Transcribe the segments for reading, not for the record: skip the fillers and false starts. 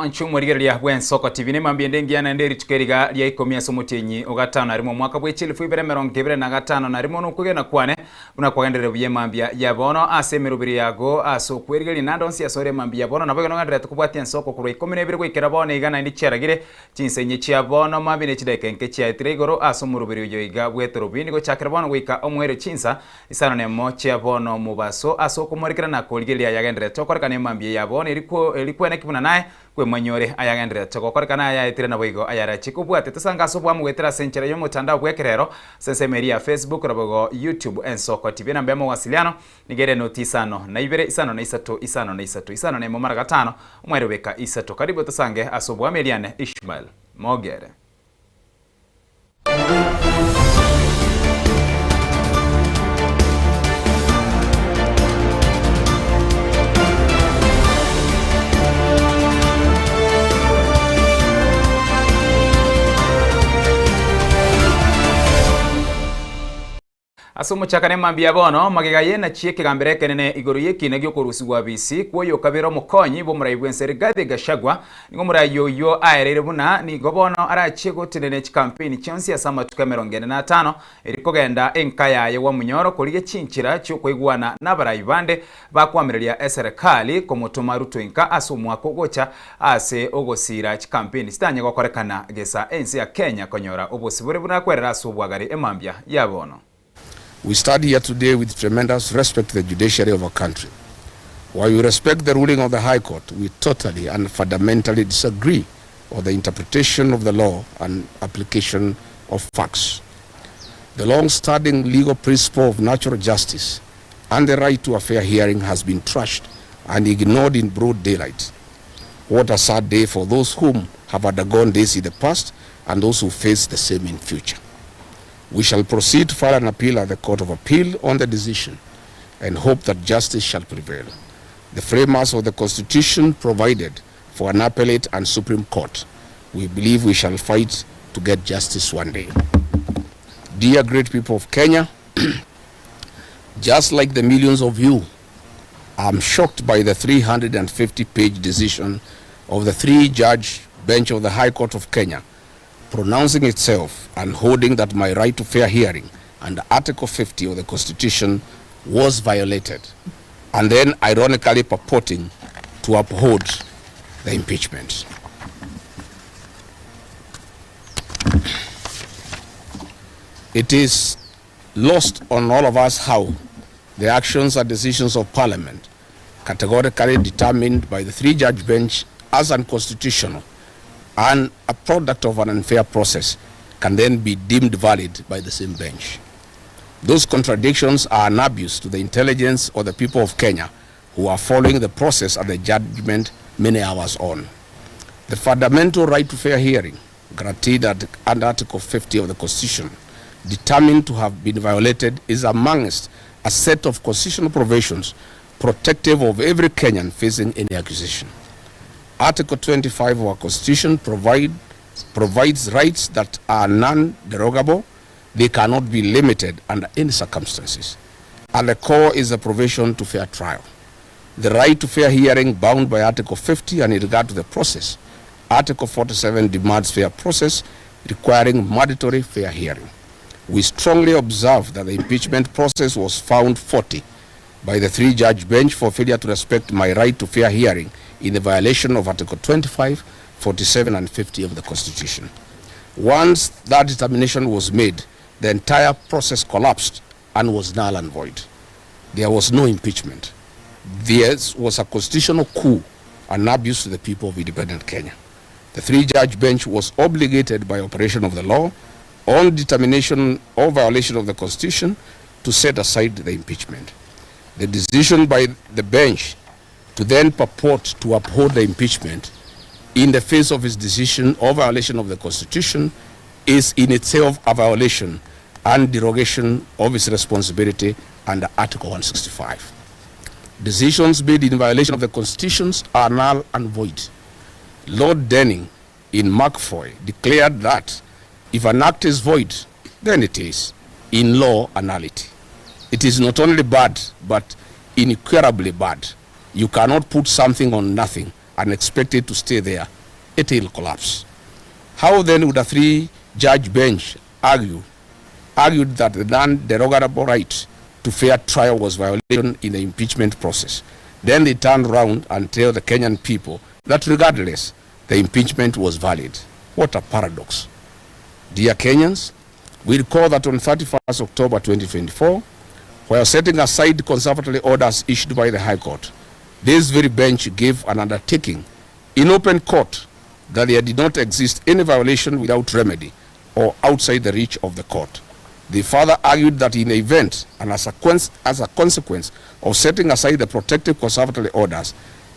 anchumo rigeria bwen soko TV ne mambie ngiana nderi tukeriga lia ikomia somutinyi ogatano arimo mwaka bwechilifu ibere merongo ibere na gatano na rimo nukugena kwane unakwagendere buye mambia ya bono asemerubiri yago aso kweriga linando nsi asore mambia bono nabo no ngandire tukubwatia soko kuro 12 gwikira bono igana ndi cheragire chinsenye chia bono mabine chideke nke chia itigoro aso murubiri yo iga bwetero bini go chakira bono gwika omwere chinsa isano ne mo chia bono mubaso aso kumurikira na kolgelia yagendere tokorka ne mambia ya bono ilikuwa nekibuna naye kwe manyore ayagendere tokorka na ya itire na boigo ayara chikubwate tusanga so bwa mwetera senchera yo mutandao bwekerero sensemeria Facebook robogo YouTube ensoko TV na mbemo wasiliano nigere notisano na ibere isano na isato isano na isato isano na momara gatano umwere beka isato karibu tusange asobwa Meliane Ishmael Mogere. Asumu chakane mambia bono magigaye na chieke gambere kenene igoro yeki na gyokorusi wa BC kwoyo kabiro mukonyi bo murayibwenseri gade gashagwa ngo murayo yo aerere buna ni gobono arachego tinene campaign chonsi ya sama tukamerongene na 5 erikogenda enkaya ye wa munyoro kolige chinchira cyo kwegwana nabarayibande bakwamirelia serikali komutuma rutwenka asumwa kogocha ase ogosira campaign stanye gokorekana gesa ensi ya Kenya konyora obosibure buna kwerera asubwagari emambia yabono. We stand here today with tremendous respect to the judiciary of our country. While we respect the ruling of the High Court, we totally and fundamentally disagree with the interpretation of the law and application of facts. The long-standing legal principle of natural justice and the right to a fair hearing has been trashed and ignored in broad daylight. What a sad day for those whom have undergone this in the past and those who face the same in future. We shall proceed to file an appeal at the Court of Appeal on the decision and hope that justice shall prevail. The framers of the Constitution provided for an appellate and Supreme Court. We believe we shall fight to get justice one day. Dear great people of Kenya, just like the millions of you, I'm shocked by the 350-page decision of the 3-judge bench of the High Court of Kenya, pronouncing itself and holding that my right to fair hearing under Article 50 of the Constitution was violated, and then ironically purporting to uphold the impeachment. It is lost on all of us how the actions and decisions of Parliament, categorically determined by the 3-judge bench as unconstitutional and a product of an unfair process, can then be deemed valid by the same bench. Those contradictions are an abuse to the intelligence of the people of Kenya who are following the process and the judgment many hours on. The fundamental right to fair hearing, guaranteed under Article 50 of the Constitution, determined to have been violated, is amongst a set of constitutional provisions protective of every Kenyan facing any accusation. Article 25 of our Constitution provides rights that are non-derogable. They cannot be limited under any circumstances. At the core is the provision to fair trial. The right to fair hearing bound by Article 50 and in regard to the process. Article 47 demands fair process requiring mandatory fair hearing. We strongly observe that the impeachment process was found faulty by the 3-judge bench for failure to respect my right to fair hearing in the violation of Article 25, 47 and 50 of the Constitution. Once that determination was made, the entire process collapsed and was null and void. There was no impeachment. There was a constitutional coup, an abuse to the people of independent Kenya. The 3-judge bench was obligated by operation of the law on determination or violation of the Constitution to set aside the impeachment. The decision by the bench to then purport to uphold the impeachment in the face of his decision or violation of the Constitution is in itself a violation and derogation of his responsibility under Article 165. Decisions made in violation of the Constitutions are null and void. Lord Denning in McFoy declared that if an act is void, then it is, in law, a nullity. It is not only bad, but incurably bad. You cannot put something on nothing and expect it to stay there, it will collapse. How then would a three-judge bench argued that the non-derogable right to fair trial was violated in the impeachment process? Then they turned around and tell the Kenyan people that regardless, the impeachment was valid. What a paradox. Dear Kenyans, we recall that on 31st October 2024, while setting aside conservatory orders issued by the High Court, this very bench gave an undertaking in open court that there did not exist any violation without remedy or outside the reach of the court. They further argued that in the event and as a consequence of setting aside the protective conservatory orders,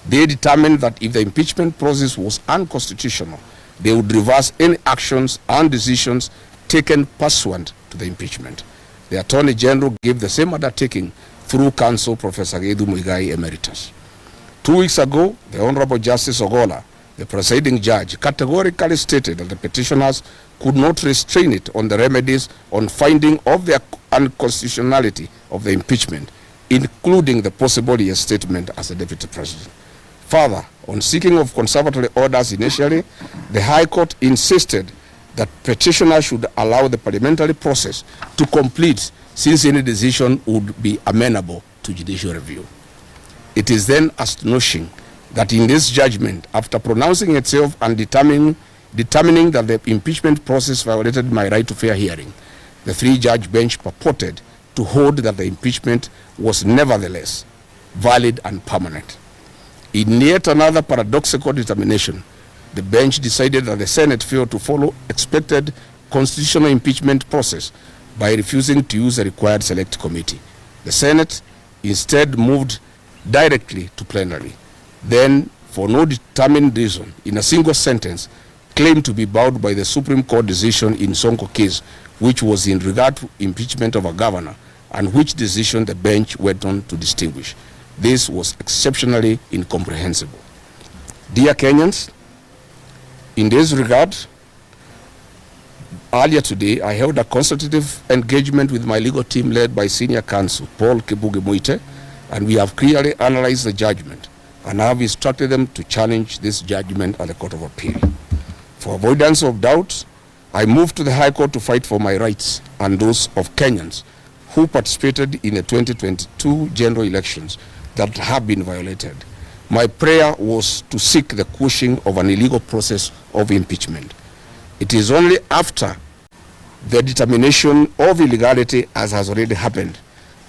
they determined that if the impeachment process was unconstitutional, they would reverse any actions and decisions taken pursuant to the impeachment. The Attorney General gave the same undertaking through counsel Professor Githu Muigai Emeritus. 2 weeks ago, the Honorable Justice Ogola, the presiding judge, categorically stated that the petitioners could not restrain it on the remedies on finding of the unconstitutionality of the impeachment, including the possible reinstatement as a deputy president. Further, on seeking of conservatory orders initially, the High Court insisted that petitioners should allow the parliamentary process to complete, since any decision would be amenable to judicial review. It is then astonishing that in this judgment, after pronouncing itself and determining that the impeachment process violated my right to fair hearing, the three-judge bench purported to hold that the impeachment was nevertheless valid and permanent. In yet another paradoxical determination, the bench decided that the Senate failed to follow expected constitutional impeachment process by refusing to use the required select committee. The Senate instead moved directly to plenary. Then, for no determined reason, in a single sentence, claimed to be bound by the Supreme Court decision in Sonko case, which was in regard to impeachment of a governor, and which decision the bench went on to distinguish. This was exceptionally incomprehensible. Dear Kenyans, in this regard, earlier today, I held a consultative engagement with my legal team led by Senior Counsel Paul Kibuge Muite, and we have clearly analyzed the judgment and have instructed them to challenge this judgment at the Court of Appeal. For avoidance of doubt, I moved to the High Court to fight for my rights and those of Kenyans who participated in the 2022 general elections that have been violated. My prayer was to seek the quashing of an illegal process of impeachment. It is only after the determination of illegality, as has already happened,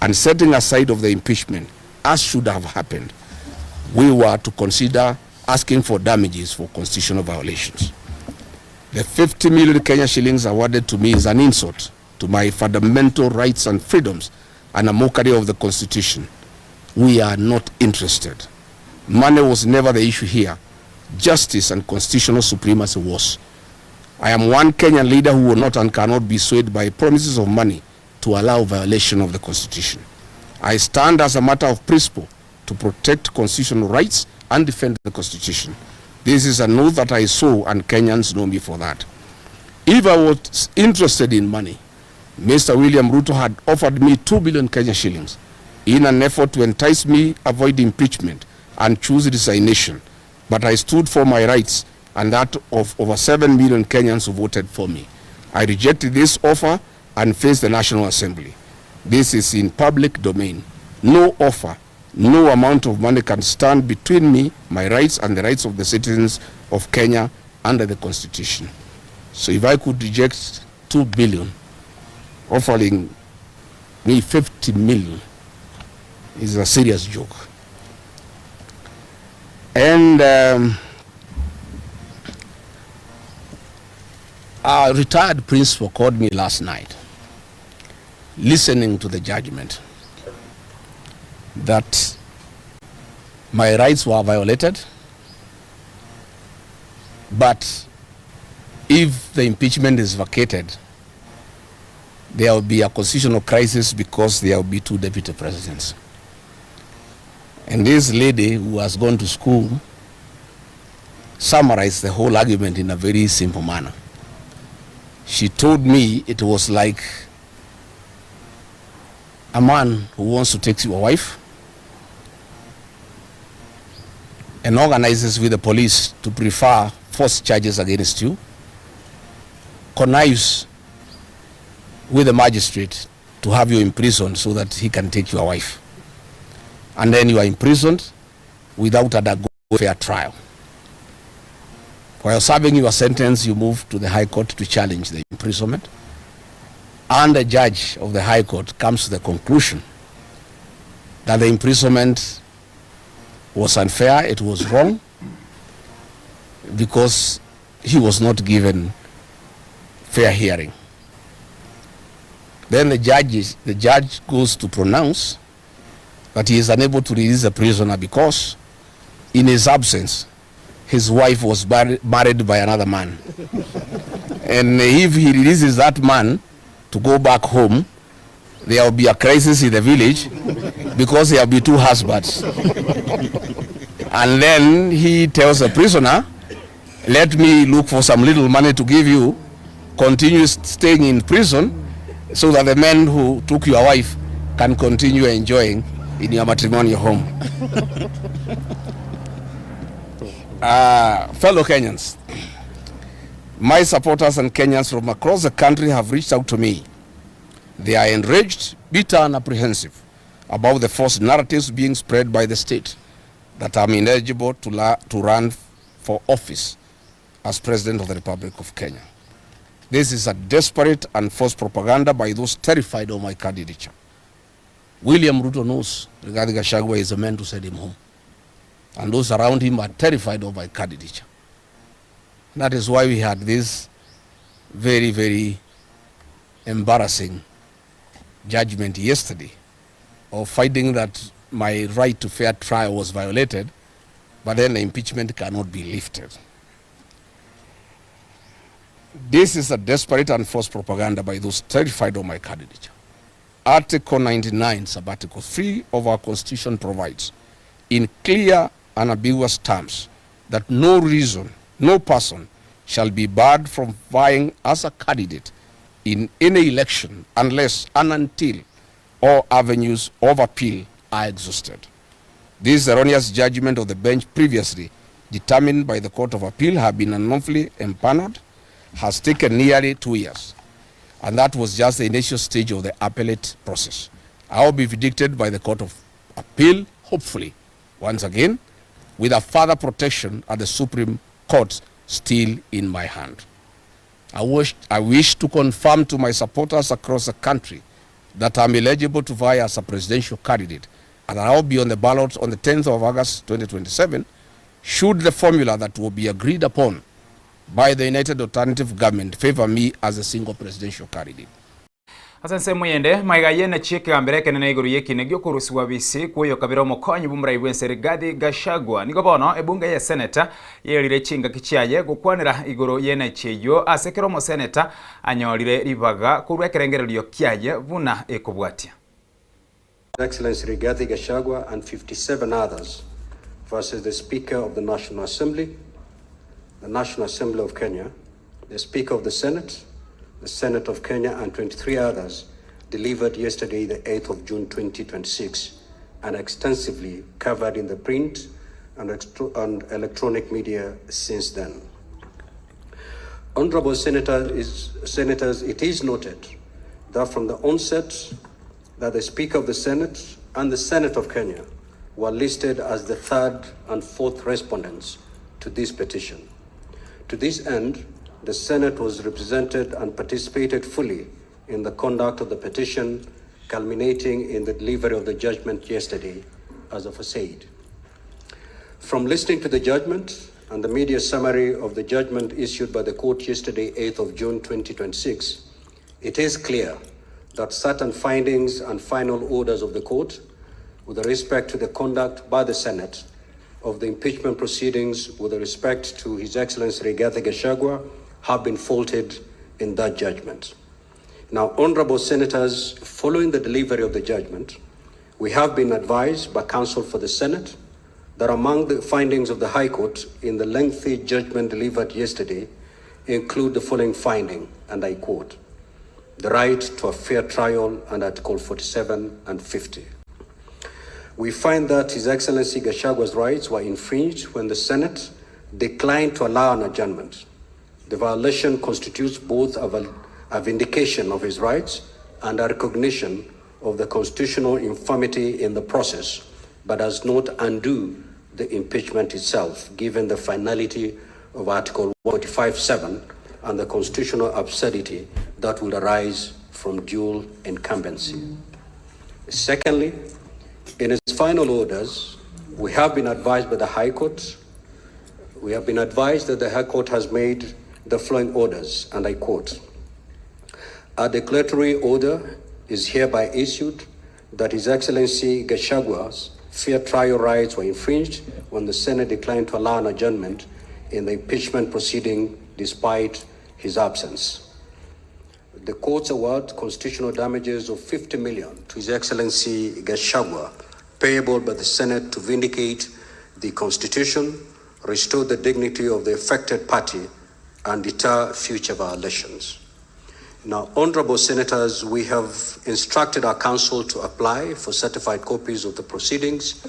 and setting aside of the impeachment, as should have happened, we were to consider asking for damages for constitutional violations. The 50 million Kenya shillings awarded to me is an insult to my fundamental rights and freedoms and a mockery of the Constitution. We are not interested. Money was never the issue here. Justice and constitutional supremacy was. I am one Kenyan leader who will not and cannot be swayed by promises of money to allow violation of the Constitution. I stand as a matter of principle to protect constitutional rights and defend the Constitution. This is an oath that I saw, and Kenyans know me for that. If I was interested in money, Mr. William Ruto had offered me 2 billion Kenya shillings in an effort to entice me avoid impeachment and choose resignation. But I stood for my rights and that of over 7 million Kenyans who voted for me. I rejected this offer and faced the National Assembly. This is in public domain. No offer, no amount of money can stand between me, my rights, and the rights of the citizens of Kenya under the Constitution. So if I could reject 2 billion, offering me 50 million is a serious joke. And a retired principal called me last night, listening to the judgment, that my rights were violated, but if the impeachment is vacated, there will be a constitutional crisis because there will be 2 deputy presidents. And this lady who has gone to school summarized the whole argument in a very simple manner. She told me it was like a man who wants to take your wife, and organizes with the police to prefer false charges against you, connives with the magistrate to have you imprisoned so that he can take your wife. And then you are imprisoned without a fair trial. While serving your sentence, you move to the High Court to challenge the imprisonment. And the judge of the High Court comes to the conclusion that the imprisonment was unfair, it was wrong, because he was not given fair hearing. Then the judge goes to pronounce that he is unable to release the prisoner because in his absence, his wife was married by another man. And if he releases that man to go back home, there will be a crisis in the village because there will be two husbands. And then he tells the prisoner, let me look for some little money to give you, continue staying in prison so that the men who took your wife can continue enjoying in your matrimonial home. Fellow Kenyans, my supporters and Kenyans from across the country have reached out to me. They are enraged, bitter, and apprehensive about the false narratives being spread by the state that I'm ineligible to run for office as President of the Republic of Kenya. This is a desperate and false propaganda by those terrified of my candidature. William Ruto knows Rigathi Gachagua is the man to send him home. And those around him are terrified of my candidature. That is why we had this very, very embarrassing judgment yesterday of finding that my right to fair trial was violated, but then the impeachment cannot be lifted. This is a desperate and false propaganda by those terrified of my candidature. Article 99, Article 3 of our Constitution provides in clear and ambiguous terms that no reason, no person shall be barred from vying as a candidate in any election unless and until all avenues of appeal are exhausted. This erroneous judgment of the bench previously determined by the Court of Appeal have been unlawfully empaneled has taken nearly 2 years, and that was just the initial stage of the appellate process. I will be vindicated by the Court of Appeal, hopefully, once again, with a further protection at the Supreme Court still in my hand. I wish to confirm to my supporters across the country that I'm eligible to vie as a presidential candidate, and I will be on the ballot on the 10th of August 2027, should the formula that will be agreed upon by the United Alternative Government favor me as a single presidential candidate. Asanse muyende maigaye na chike ambireke na iguru yeki negyo kurusiwa bisi kuyo kabiro mokonyi bumrai bwense Rigathi Gachagua nigo bono ebunga ya seneta yerire chinga kichiaye gukwanira iguru yene cheyo asekero mo seneta anyorire ribaga kurwekerengerero kiaye buna ekobwatia. Excellency Rigathi Gachagua and 57 others versus the Speaker of the National Assembly, the National Assembly of Kenya, the Speaker of the Senate, the Senate of Kenya, and 23 others, delivered yesterday, the 8th of June 2026, and extensively covered in the print and electronic media since then. Honorable Senators, it is noted that from the onset that the Speaker of the Senate and the Senate of Kenya were listed as the third and fourth respondents to this petition. To this end, the Senate was represented and participated fully in the conduct of the petition, culminating in the delivery of the judgment yesterday, as aforesaid. From listening to the judgment and the media summary of the judgment issued by the court yesterday, 8th of June 2026, it is clear that certain findings and final orders of the court with respect to the conduct by the Senate of the impeachment proceedings with respect to His Excellency Rigathi Gachagua have been faulted in that judgment. Now, honorable senators, following the delivery of the judgment, we have been advised by counsel for the Senate that among the findings of the High Court in the lengthy judgment delivered yesterday include the following finding, and I quote, the right to a fair trial under Article 47 and 50. We find that His Excellency Gachagwa's rights were infringed when the Senate declined to allow an adjournment. The violation constitutes both a vindication of his rights and a recognition of the constitutional infirmity in the process, but does not undo the impeachment itself, given the finality of Article 145(7) and the constitutional absurdity that would arise from dual incumbency. Secondly, in its final orders, we have been advised by the High Court, that the High Court has made the following orders, and I quote, "A declaratory order is hereby issued that His Excellency Gachagwa's fair trial rights were infringed when the Senate declined to allow an adjournment in the impeachment proceeding despite his absence. The courts award constitutional damages of 50 million to His Excellency Gachagua, payable by the Senate to vindicate the Constitution, restore the dignity of the affected party, and deter future violations." Now, honorable senators, we have instructed our counsel to apply for certified copies of the proceedings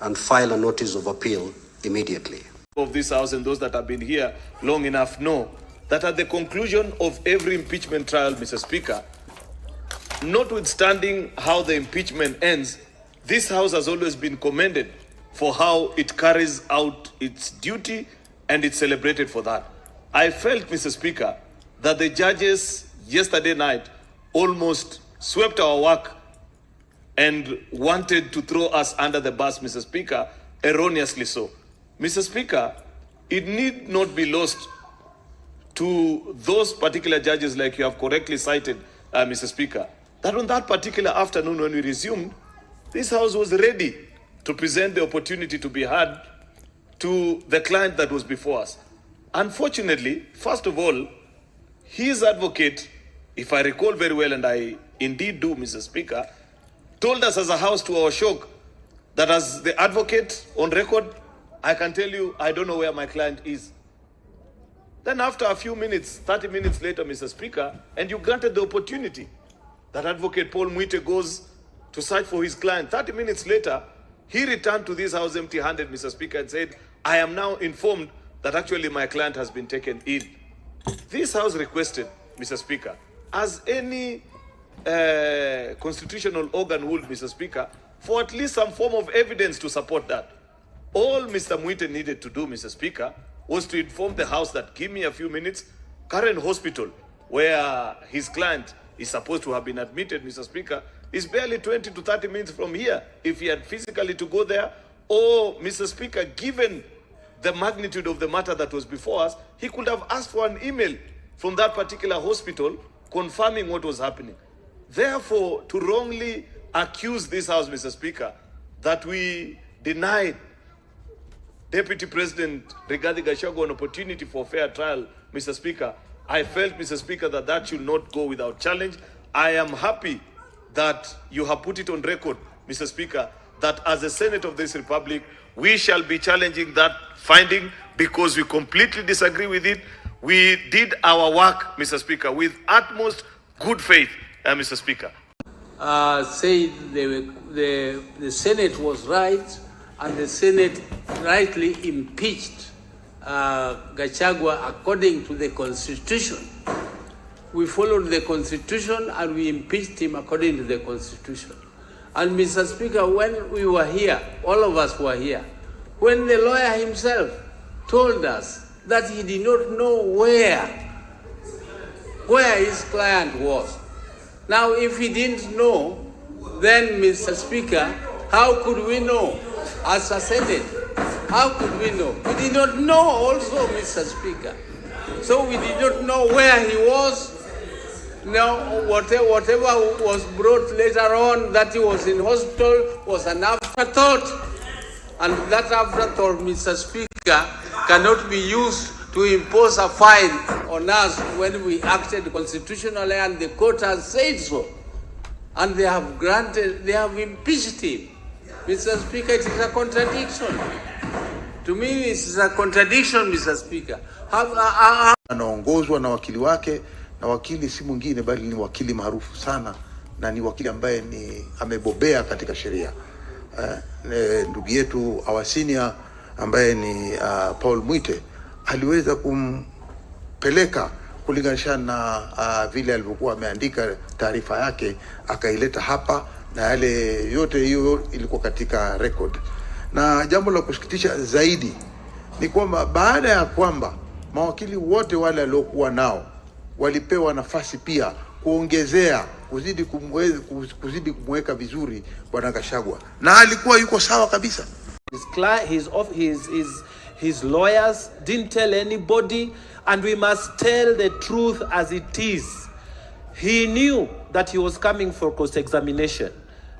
and file a notice of appeal immediately. Of this House and those that have been here long enough know that at the conclusion of every impeachment trial, Mr. Speaker, notwithstanding how the impeachment ends, this House has always been commended for how it carries out its duty, and it's celebrated for that. I felt, Mr. Speaker, that the judges yesterday night almost swept our work and wanted to throw us under the bus, Mr. Speaker, erroneously so. Mr. Speaker, it need not be lost to those particular judges, like you have correctly cited, Mr. Speaker, that on that particular afternoon when we resumed, this House was ready to present the opportunity to be heard to the client that was before us. Unfortunately, first of all, his advocate, if I recall very well, and I indeed do, Mr. Speaker, told us as a House, to our shock, that as the advocate on record, I can tell you, I don't know where my client is. Then after a few minutes, 30 minutes later, Mr. Speaker, and you granted the opportunity, that Advocate Paul Mwite goes to search for his client. 30 minutes later, he returned to this House empty-handed, Mr. Speaker, and said, "I am now informed that actually my client has been taken in." This House requested, Mr. Speaker, as any constitutional organ would, Mr. Speaker, for at least some form of evidence to support that. All Mr. Mwite needed to do, Mr. Speaker, was to inform the House that, give me a few minutes, Karen Hospital, where his client is supposed to have been admitted, Mr. Speaker, is barely 20 to 30 minutes from here. If he had physically to go there, or, Mr. Speaker, given the magnitude of the matter that was before us, he could have asked for an email from that particular hospital confirming what was happening. Therefore, to wrongly accuse this House, Mr. Speaker, that we denied Deputy President Rigathi Gachagua an opportunity for fair trial, Mr. Speaker, I felt, Mr. Speaker, that that should not go without challenge. I am happy that you have put it on record, Mr. Speaker, that as a Senate of this Republic, we shall be challenging that finding because we completely disagree with it. We did our work, Mr. Speaker, with utmost good faith, Mr. Speaker. Said the Senate was right, and the Senate rightly impeached Gachagua according to the Constitution. We followed the Constitution and we impeached him according to the Constitution. And Mr. Speaker, when we were here, all of us were here, when the lawyer himself told us that he did not know where his client was. Now, if he didn't know, then, Mr. Speaker, how could we know as a Senate? How could we know? We did not know also, Mr. Speaker. So we did not know where he was. Now, whatever was brought later on that he was in hospital was an afterthought. And that afterthought, Mr. Speaker, cannot be used to impose a fine on us when we acted constitutionally, and the court has said so. And they have impeached him. Mr. Speaker, it is a contradiction. To me, it is a contradiction, Mr. Speaker. Anaongozwa na wakili wake, na wakili si mwingine bali ni wakili maarufu sana, na ni wakili ambaye amebobea katika sheria. ndugu yetu our senior ambaye ni Paul Mwite aliweza kumpeleka kulinganisha na vile alivyokuwa ameandika taarifa yake, akaileta hapa, na yale yote hiyo ilikuwa katika record. Na jambo la kusikitisha zaidi ni kwamba baada ya kwamba mawakili wote wale waliokuwa nao walipewa nafasi pia kuongezea kuzidi kumweka vizuri Bwana Gachagua, na alikuwa yuko sawa kabisa. His lawyers didn't tell anybody, and we must tell the truth as it is. He knew that he was coming for cross-examination.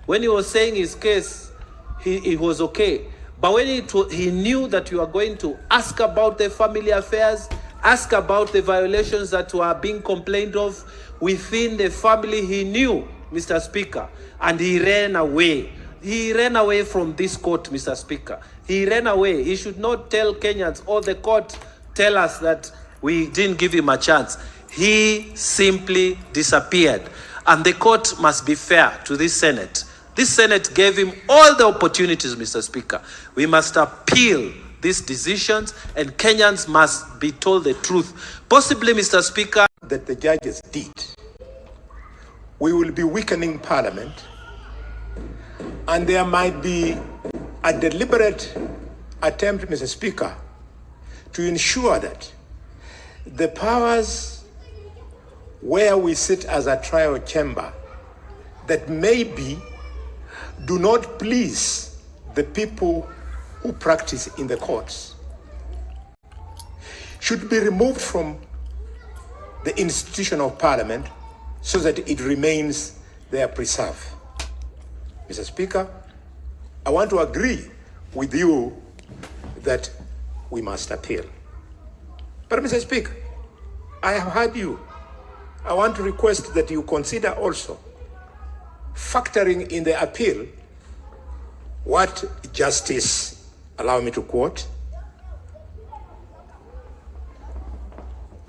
When he was saying his case, he was okay. But when he knew that you are going to ask about the family affairs, ask about the violations that were being complained of within the family, he knew, Mr. Speaker, and he ran away. He ran away from this court, Mr. Speaker. He ran away. He should not tell Kenyans, or the court tell us that we didn't give him a chance. He simply disappeared. And the court must be fair to this Senate. This Senate gave him all the opportunities, Mr. Speaker. We must appeal these decisions, and Kenyans must be told the truth. Possibly, Mr. Speaker, that the judges did, we will be weakening Parliament, and there might be a deliberate attempt, Mr. Speaker, to ensure that the powers where we sit as a trial chamber that maybe do not please the people who practice in the courts should be removed from the institution of Parliament so that it remains there preserved. Mr. Speaker, I want to agree with you that we must appeal. But Mr. Speaker, I have heard you. I want to request that you consider also factoring in the appeal what Justice, allow me to quote,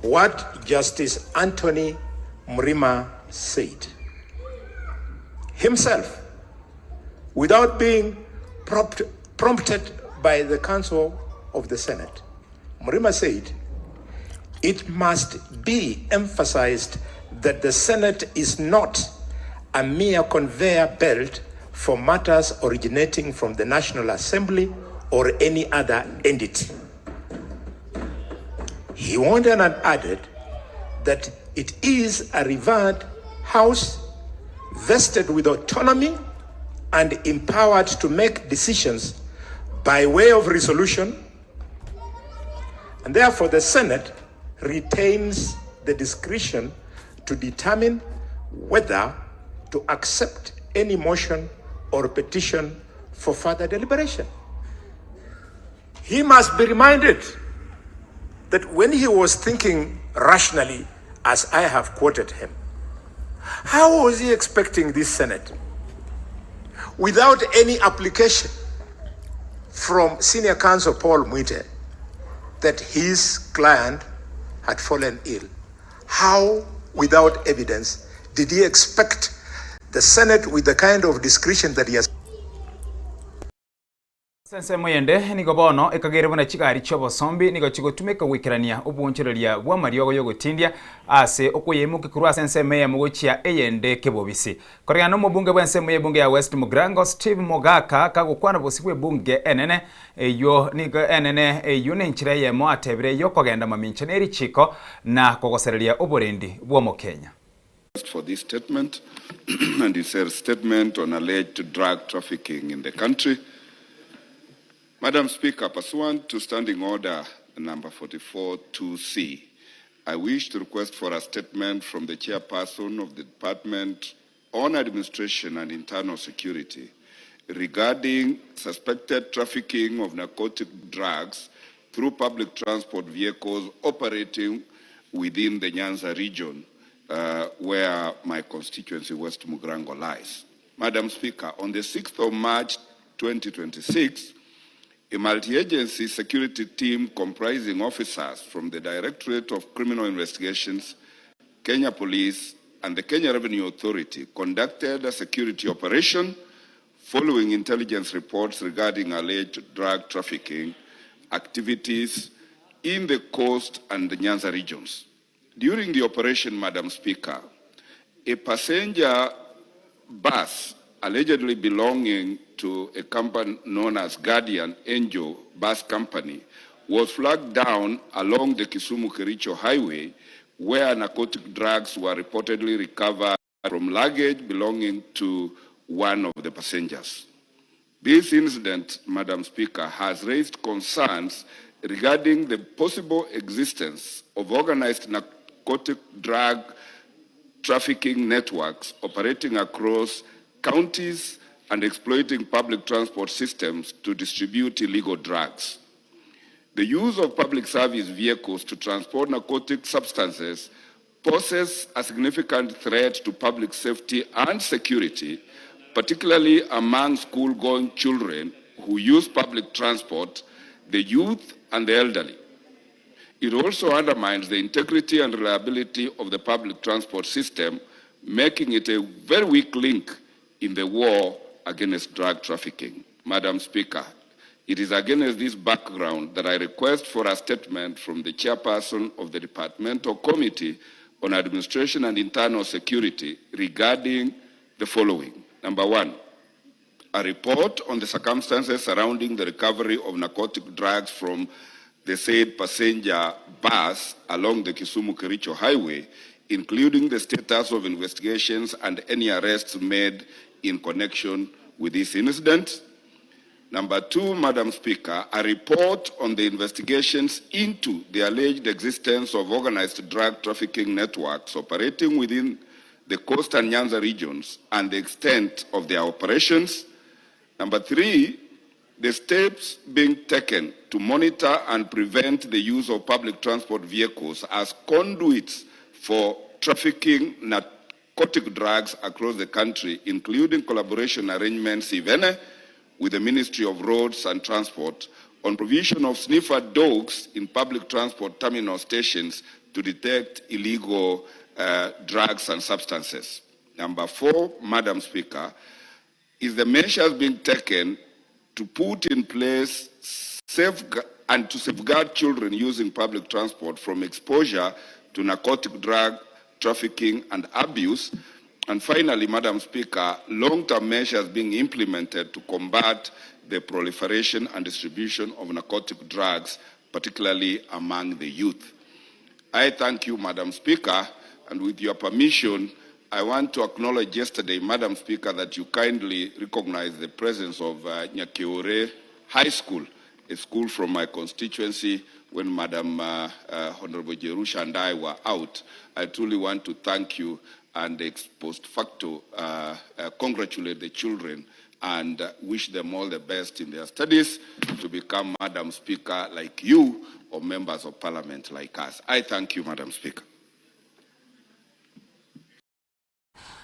what Justice Anthony Mrima said himself, without being prompted by the Council of the Senate. Mrima said, it must be emphasized that the Senate is not a mere conveyor belt for matters originating from the National Assembly or any other entity. He went on and added that it is a revered house vested with autonomy and empowered to make decisions by way of resolution, and therefore the Senate retains the discretion to determine whether to accept any motion or petition for further deliberation. He must be reminded that when he was thinking rationally, as I have quoted him, how was he expecting this Senate, without any application from Senior Counsel Paul Mwite, that his client had fallen ill? How, without evidence, did he expect the Senate, with the kind of discretion that he has? Sense moyende niko bono ekagere bona chigari chobo sombi niko chigotumeka gwikirania obunchireria bwa mariogo yogotindia ase okoyemuke kurwa sense meye mugochia eyende kebobisi korega no mubunge bwense meye bunge ya West Mugrango Steve Mogaka kagokwana bosibwe bunge enene eyo nigo enene eyo nenchire ye mo atebire yokogenda maminche neri chiko na kogosereria oborendi bwa mo Kenya. For this statement and it's a statement on alleged drug trafficking in the country. Madam Speaker, pursuant to Standing Order number 44-2C, I wish to request for a statement from the Chairperson of the Department on Administration and Internal Security regarding suspected trafficking of narcotic drugs through public transport vehicles operating within the Nyanza region, where my constituency, West Mugrango, lies. Madam Speaker, on the 6th of March 2026, a multi-agency security team comprising officers from the Directorate of Criminal Investigations, Kenya Police, and the Kenya Revenue Authority conducted a security operation following intelligence reports regarding alleged drug trafficking activities in the Coast and the Nyanza regions. During the operation, Madam Speaker, a passenger bus allegedly belonging to a company known as Guardian Angel Bus Company was flagged down along the Kisumu-Kericho highway, where narcotic drugs were reportedly recovered from luggage belonging to one of the passengers. This incident, Madam Speaker, has raised concerns regarding the possible existence of organized narcotic drug trafficking networks operating across counties and exploiting public transport systems to distribute illegal drugs. The use of public service vehicles to transport narcotic substances poses a significant threat to public safety and security, particularly among school-going children who use public transport, the youth and the elderly. It also undermines the integrity and reliability of the public transport system, making it a very weak link in the war against drug trafficking. Madam Speaker, it is against this background that I request for a statement from the chairperson of the Departmental Committee on Administration and Internal Security regarding the following. Number one, a report on the circumstances surrounding the recovery of narcotic drugs from the said passenger bus along the Kisumu-Kericho highway, including the status of investigations and any arrests made in connection with this incident. Number two, Madam Speaker, a report on the investigations into the alleged existence of organized drug trafficking networks operating within the Coast and Nyanza regions and the extent of their operations. Number three, the steps being taken to monitor and prevent the use of public transport vehicles as conduits for trafficking narcotic drugs across the country, including collaboration arrangements, even with the Ministry of Roads and Transport on provision of sniffer dogs in public transport terminal stations to detect illegal drugs and substances. Number four, Madam Speaker, is the measures being taken to put in place and to safeguard children using public transport from exposure to narcotic drug trafficking and abuse. And finally, Madam Speaker, long-term measures being implemented to combat the proliferation and distribution of narcotic drugs, particularly among the youth. I thank you, Madam Speaker, and with your permission, I want to acknowledge yesterday, Madam Speaker, that you kindly recognized the presence of Nyakiore High School, a school from my constituency, when Madam Honorable Jerusha and I were out. I truly want to thank you and ex post facto congratulate the children and wish them all the best in their studies to become, Madam Speaker, like you or members of Parliament like us. I thank you, Madam Speaker.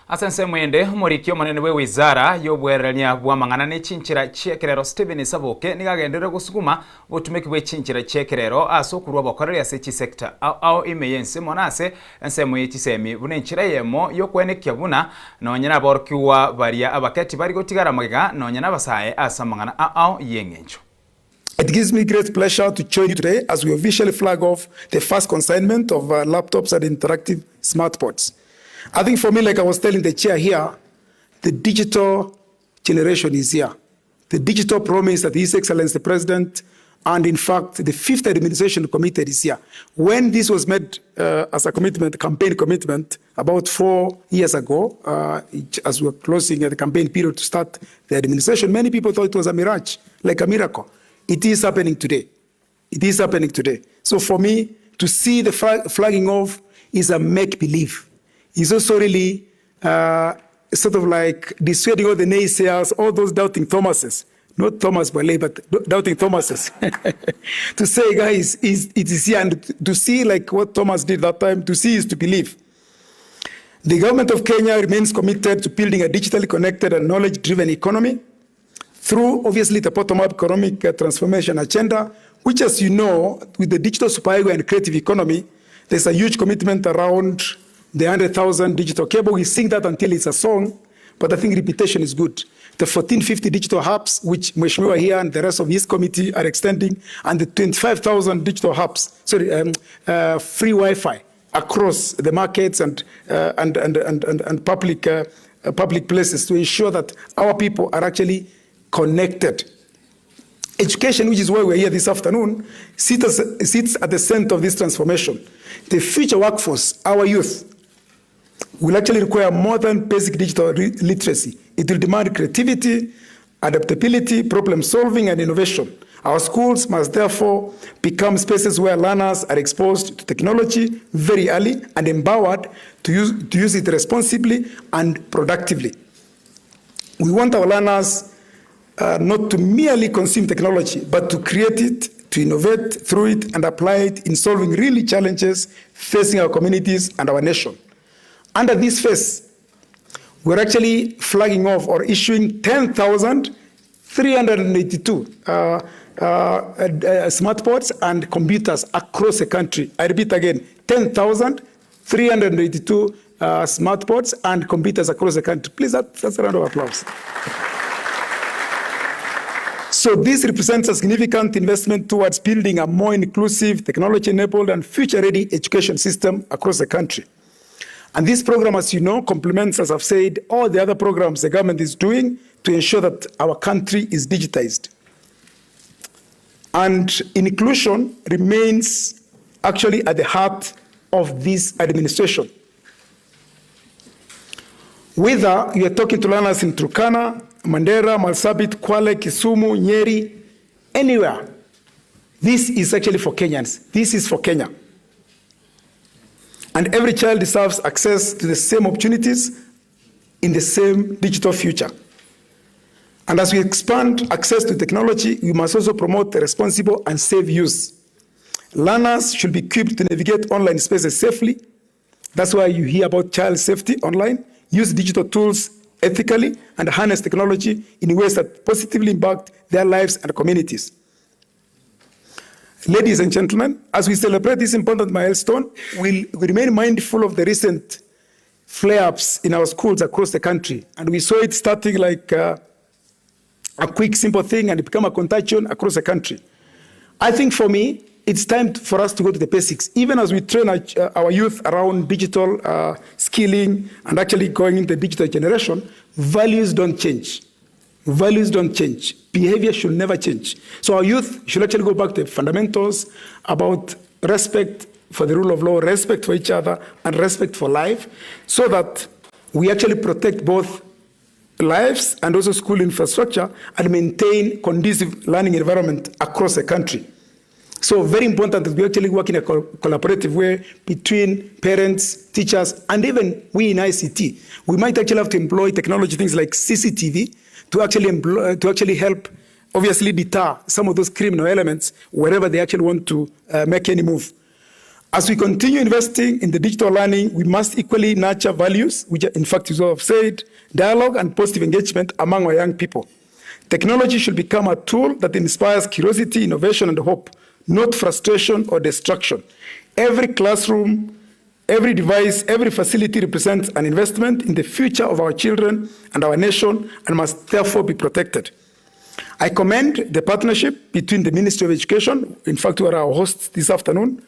Asense mwende murikio manene we wizara yobwerania bwa mangana ne chinchira chekerero Stephen Saboke nigagendera gusukuma utumeki we chinchira chekerero asokurwa bakorera se chi sector au imeyense monase ensemo yetisemi bunenchira yemo yokwenekia buna nonyana borkiwa baria abakati bari gotigara magiga nonyana basaye asamangana au yengencho. It gives me great pleasure to join you today as we officially flag off the first consignment of laptops and interactive smartboards. I think for me, like I was telling the chair here, the digital generation is here. The digital promise that His Excellency the President and in fact the 5th administration committed is here. When this was made as a commitment, campaign commitment, about 4 years ago, as we were closing the campaign period to start the administration, many people thought it was a mirage, like a miracle. It is happening today. It is happening today. So for me, to see the flagging off is a make-believe. It's also really sort of like dissuading all the naysayers, all those doubting Thomases, not Thomas Ballet, but doubting Thomases, to say, guys, it is here, and to see like what Thomas did that time, to see is to believe. The government of Kenya remains committed to building a digitally connected and knowledge-driven economy through, obviously, the bottom-up economic transformation agenda, which, as you know, with the digital superhighway and creative economy, there's a huge commitment around the 100,000 digital cable. We sing that until it's a song, but I think repetition is good. the 1450 digital hubs, which Mheshimiwa here and the rest of his committee are extending, and the 25,000 digital hubs, free Wi-Fi across the markets and public places to ensure that our people are actually connected. Education, which is why we're here this afternoon, sits at the center of this transformation. The future workforce, our youth, will actually require more than basic digital literacy. It will demand creativity, adaptability, problem solving, and innovation. Our schools must therefore become spaces where learners are exposed to technology very early and empowered to use it responsibly and productively. We want our learners not to merely consume technology, but to create it, to innovate through it, and apply it in solving really challenges facing our communities and our nation. Under this phase, we're actually flagging off or issuing 10,382 smartboards and computers across the country. I repeat again, 10,382 smartboards and computers across the country. Please, that's a round of applause. So this represents a significant investment towards building a more inclusive, technology-enabled, and future-ready education system across the country. And this program, as you know, complements, as I've said, all the other programs the government is doing to ensure that our country is digitized. And inclusion remains actually at the heart of this administration. Whether you are talking to learners in Turkana, Mandera, Marsabit, Kwale, Kisumu, Nyeri, anywhere, this is actually for Kenyans. This is for Kenya. And every child deserves access to the same opportunities in the same digital future. And as we expand access to technology, we must also promote responsible and safe use. Learners should be equipped to navigate online spaces safely. That's why you hear about child safety online. Use digital tools ethically and harness technology in ways that positively impact their lives and communities. Ladies and gentlemen, as we celebrate this important milestone, we remain mindful of the recent flare-ups in our schools across the country. And we saw it starting like a quick, simple thing, and it became a contagion across the country. I think for me, it's time for us to go to the basics. Even as we train our youth around digital skilling and actually going into the digital generation, values don't change. Values don't change. Behavior should never change. So our youth should actually go back to the fundamentals about respect for the rule of law, respect for each other, and respect for life, so that we actually protect both lives and also school infrastructure and maintain conducive learning environment across the country. So very important that we actually work in a collaborative way between parents, teachers, and even we in ICT. We might actually have to employ technology, things like CCTV, to actually help, obviously, deter some of those criminal elements wherever they actually want to make any move. As we continue investing in the digital learning, we must equally nurture values, which in fact is what I've said, dialogue and positive engagement among our young people. Technology should become a tool that inspires curiosity, innovation, and hope, not frustration or destruction. Every classroom, every device, every facility represents an investment in the future of our children and our nation and must therefore be protected. I commend the partnership between the Ministry of Education, in fact, who are our hosts this afternoon,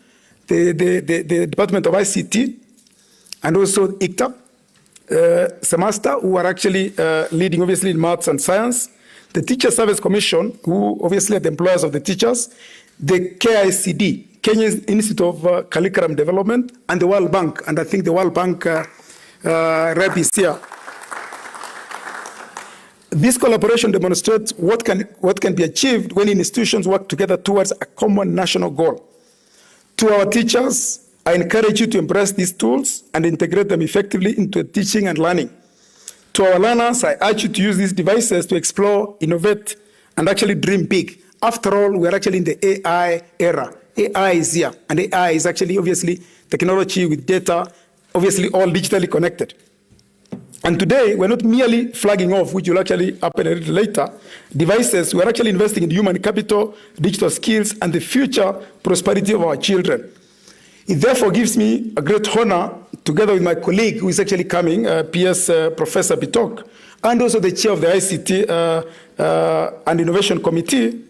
the Department of ICT, and also ICTA, Semester, who are actually leading, obviously, in maths and science, the Teacher Service Commission, who obviously are the employers of the teachers, the KICD, Kenya Institute of Curriculum Development, and the World Bank. And I think the World Bank rep is here. This collaboration demonstrates what can be achieved when institutions work together towards a common national goal. To our teachers, I encourage you to embrace these tools and integrate them effectively into teaching and learning. To our learners, I urge you to use these devices to explore, innovate, and actually dream big. After all, we're actually in the AI era. AI is here, and AI is actually, obviously, technology with data, obviously all digitally connected. And today, we're not merely flagging off, which will actually happen a little later, devices. We're actually investing in human capital, digital skills, and the future prosperity of our children. It therefore gives me a great honor, together with my colleague who is actually coming, PS Professor Bitok, and also the chair of the ICT and Innovation Committee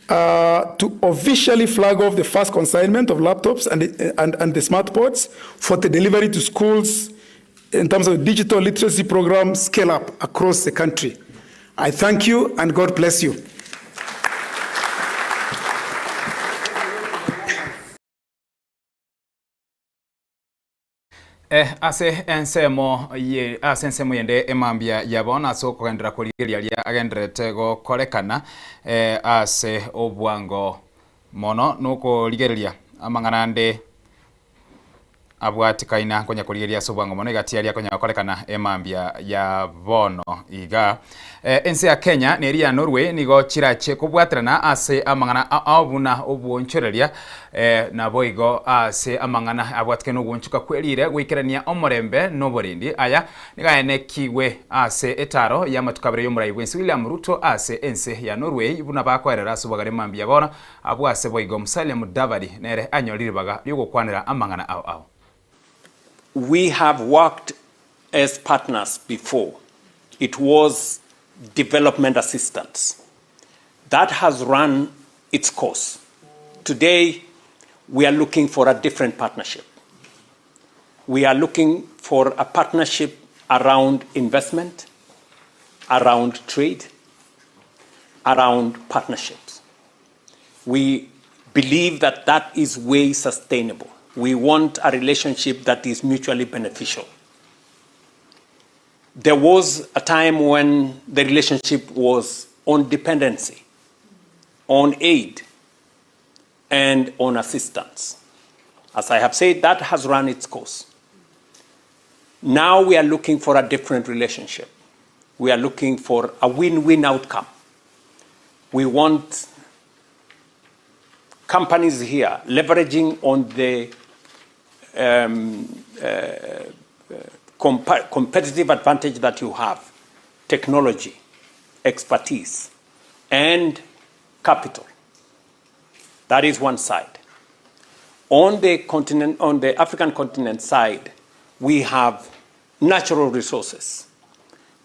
to officially flag off the first consignment of laptops and the smart boards for the delivery to schools in terms of digital literacy program scale up across the country. I thank you and God bless you. Ase ensemo yende emambia yabona so kwendera kuligeria lya agendrete go korekana ase obwango mono nuko ligeria amanganande abwatikaina konya kuligeria so bwango mono igatiaria konya korekana emambia ya bono iga ense ya Kenya neri ya Norway nigo chirache kubwatrana ase amangana abuna obwonchereria na boigo ase amangana abwatike no gwonchuka kwelire gwikerania omorembe no borindi aya nigaene kiwe ase etaro ya matukabire yomurai wensi William Ruto ase ense ya Norway ibuna bakwerera subagare mambia bona abwase boigo Musalia Mudavadi nere anyoliribaga yogokwanira amangana ao. We have worked as partners before. It was development assistance. That has run its course. Today, we are looking for a different partnership. We are looking for a partnership around investment, around trade, around partnerships. We believe that that is way sustainable. We want a relationship that is mutually beneficial. There was a time when the relationship was on dependency, on aid, and on assistance. As I have said, that has run its course. Now we are looking for a different relationship. We are looking for a win-win outcome. We want companies here leveraging on the competitive advantage that you have, technology, expertise, and capital. That is one side. On the continent, on the African continent side, we have natural resources.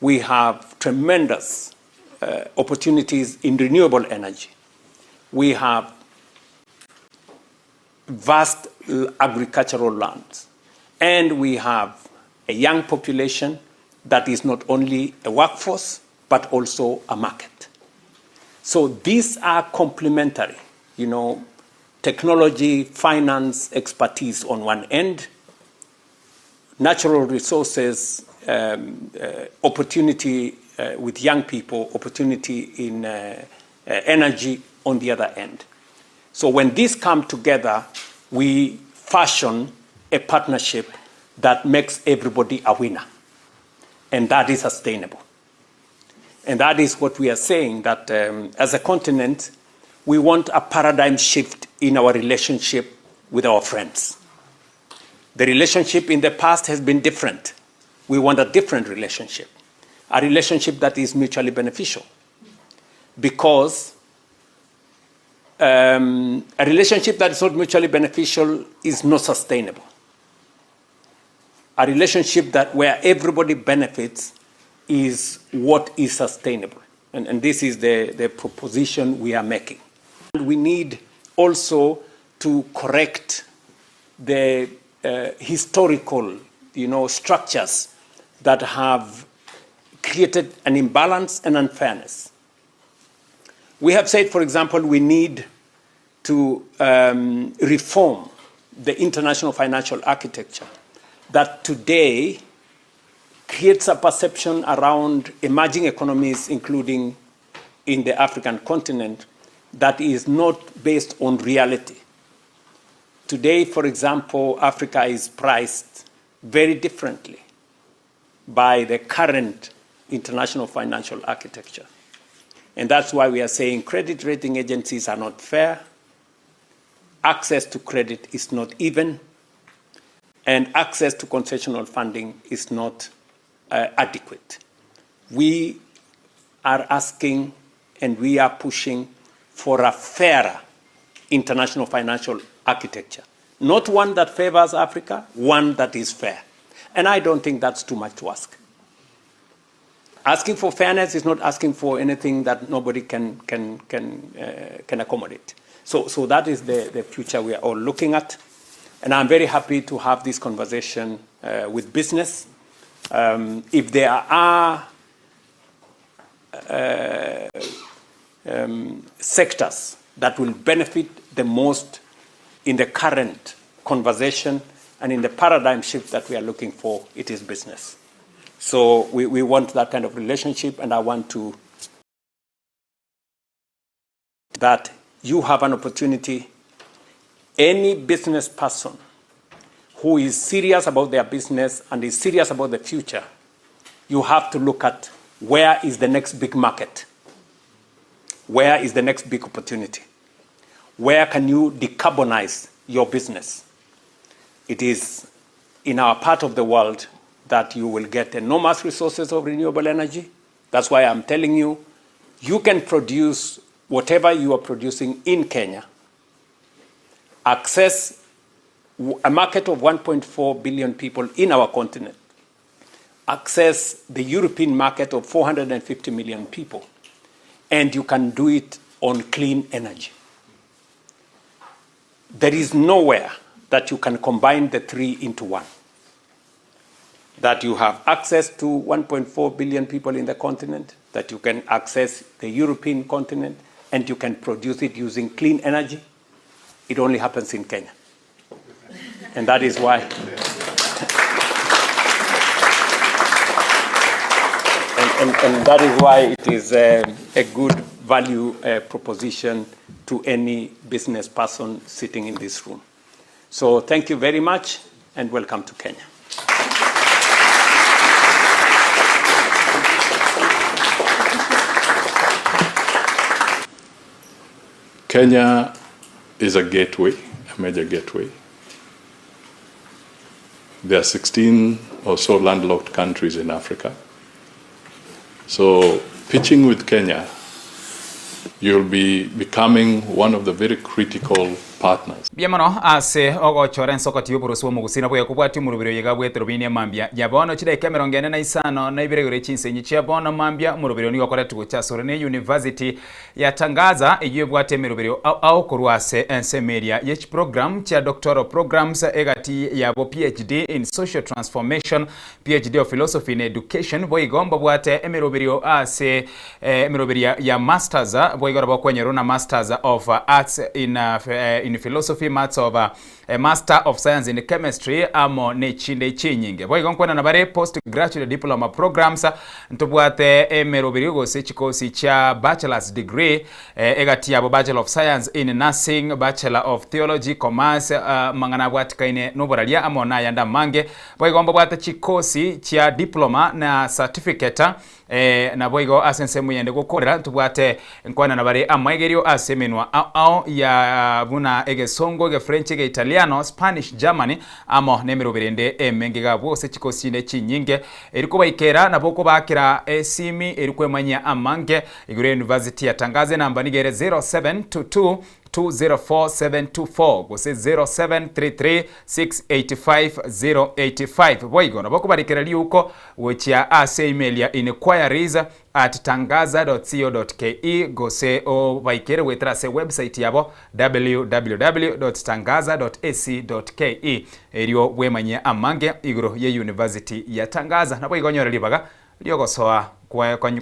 We have tremendous opportunities in renewable energy. We have vast agricultural lands. And we have a young population that is not only a workforce, but also a market. So these are complementary, technology, finance, expertise on one end, natural resources, opportunity with young people, opportunity in energy on the other end. So when these come together, we fashion a partnership that makes everybody a winner. And that is sustainable. And that is what we are saying, that as a continent, we want a paradigm shift in our relationship with our friends. The relationship in the past has been different. We want a different relationship, a relationship that is mutually beneficial. Because a relationship that is not mutually beneficial is not sustainable. A relationship that where everybody benefits is what is sustainable. And this is the proposition we are making. We need also to correct the historical, structures that have created an imbalance and unfairness. We have said, for example, we need to reform the international financial architecture that today creates a perception around emerging economies, including in the African continent, that is not based on reality. Today, for example, Africa is priced very differently by the current international financial architecture. And that's why we are saying credit rating agencies are not fair, access to credit is not even, and access to concessional funding is not adequate. We are asking and we are pushing for a fairer international financial architecture. Not one that favors Africa, one that is fair. And I don't think that's too much to ask. Asking for fairness is not asking for anything that nobody can accommodate. So that is the future we are all looking at. And I'm very happy to have this conversation with business. If there are sectors that will benefit the most in the current conversation and in the paradigm shift that we are looking for, it is business. So we want that kind of relationship, and I want to that you have an opportunity. Any business person who is serious about their business and is serious about the future, you have to look at where is the next big market? Where is the next big opportunity? Where can you decarbonize your business? It is in our part of the world that you will get enormous resources of renewable energy. That's why I'm telling you, you can produce whatever you are producing in Kenya, access a market of 1.4 billion people in our continent, access the European market of 450 million people, and you can do it on clean energy. There is nowhere that you can combine the three into one. That you have access to 1.4 billion people in the continent, that you can access the European continent, and you can produce it using clean energy. It only happens in Kenya. And that is why. and that is why it is a good value proposition to any business person sitting in this room. So thank you very much, and welcome to Kenya. Kenya is a gateway, a major gateway. There are 16 or so landlocked countries in Africa. So pitching with Kenya, you'll be becoming one of the very critical partners. Biamono ase ogo choren sokoti oburusu mugusina bwe kubwati murubiro yega bwetero bine mambia yabono chide kemerongene na isano na ibere gore chinsenyi chiabono mambia murubiro nigo kora tuguchasoro ne university yatangaza egiye bwate murubiro au kurwase ensemeria yech program cha doctoral programs egati yabo PhD in social transformation, PhD of philosophy in education boy gomba bwate emirubiro ase emirubiro ya masters boy gora bakwenyero na masters of arts in philosophy, maths of a master of science in chemistry amo ne chinde chinyinge boy gonkwana na bare postgraduate diploma programs ntubwate emerobiri gose chikosi cha bachelor's degree egati yabo bachelor of science in nursing, bachelor of theology, commerce mangana bwate kaine nobaralia amo na yanda mange boy gomba bwate chikosi cha diploma na certificate na boygo asense muyende gukorera tubwate nkwana na bare amagerio asemenwa au ya buna ege songo ege french ege italiano, spanish, germany amo nemero berende emengega bose chikosine chinyinge eriko bayikera naboko bakira esimi eriko emanya amange igure university yatangaze namba nigere 0722 204724 gose 0733685085 boygo naboko barikera liuko wechia ase email ya inquiries@tangaza.co.ke gose o baikere wetra se website yabo www.tangaza.ac.ke eriyo bwemanye amange iguro ye university ya Tangaza nabo igonyorera libaga lyogosoa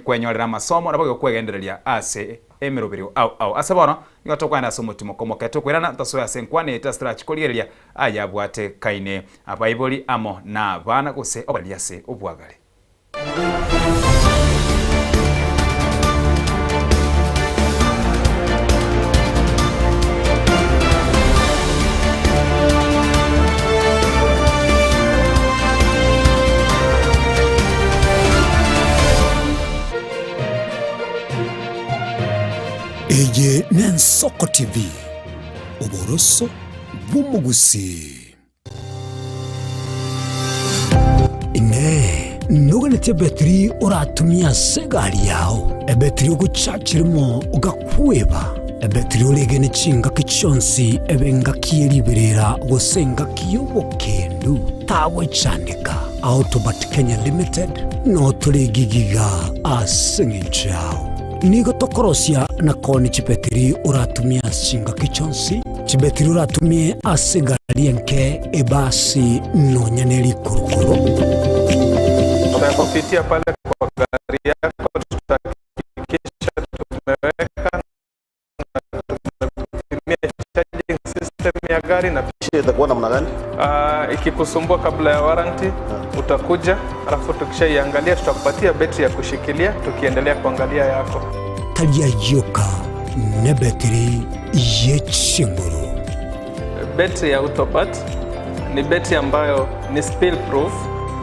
kwenyorera masomo nabo kwegendereria ase emirubiro au asabono ngatokwana somotimo komoke tokwirana tasoya senkwane tastra chikolireria ayabwate kaine abaiboli amo na bana gose obaliase obwagale. Eye Nensoko TV Oboroso Bumugusi Ine Nuganete betri uratumia segari yao ebetri uguchachirimo ugakweba ebetri ulegene chinga kichonsi ebenga kieriberera gosenga kiyobokendu tawe chanika Autobat Kenya Limited no tuli gigiga asing'inchao nigo tokorosia na koni chibetiri uratumia singa kichonsi chibetiri uratumie asigarienke ebasi no nyaneli kurukuru tunapopitia pale kwa gari yako tutahakikisha tumeweka charging system ya gari na pisha itakuwa namna gani? Ikikusumbua kabla ya warranty utakuja, alafu tukishaiangalia tutakupatia betri ya kushikilia tukiendelea kuangalia yako. Talia yoka na betri yechinguru. Betri ya Autobat ni betri ambayo ni spill proof,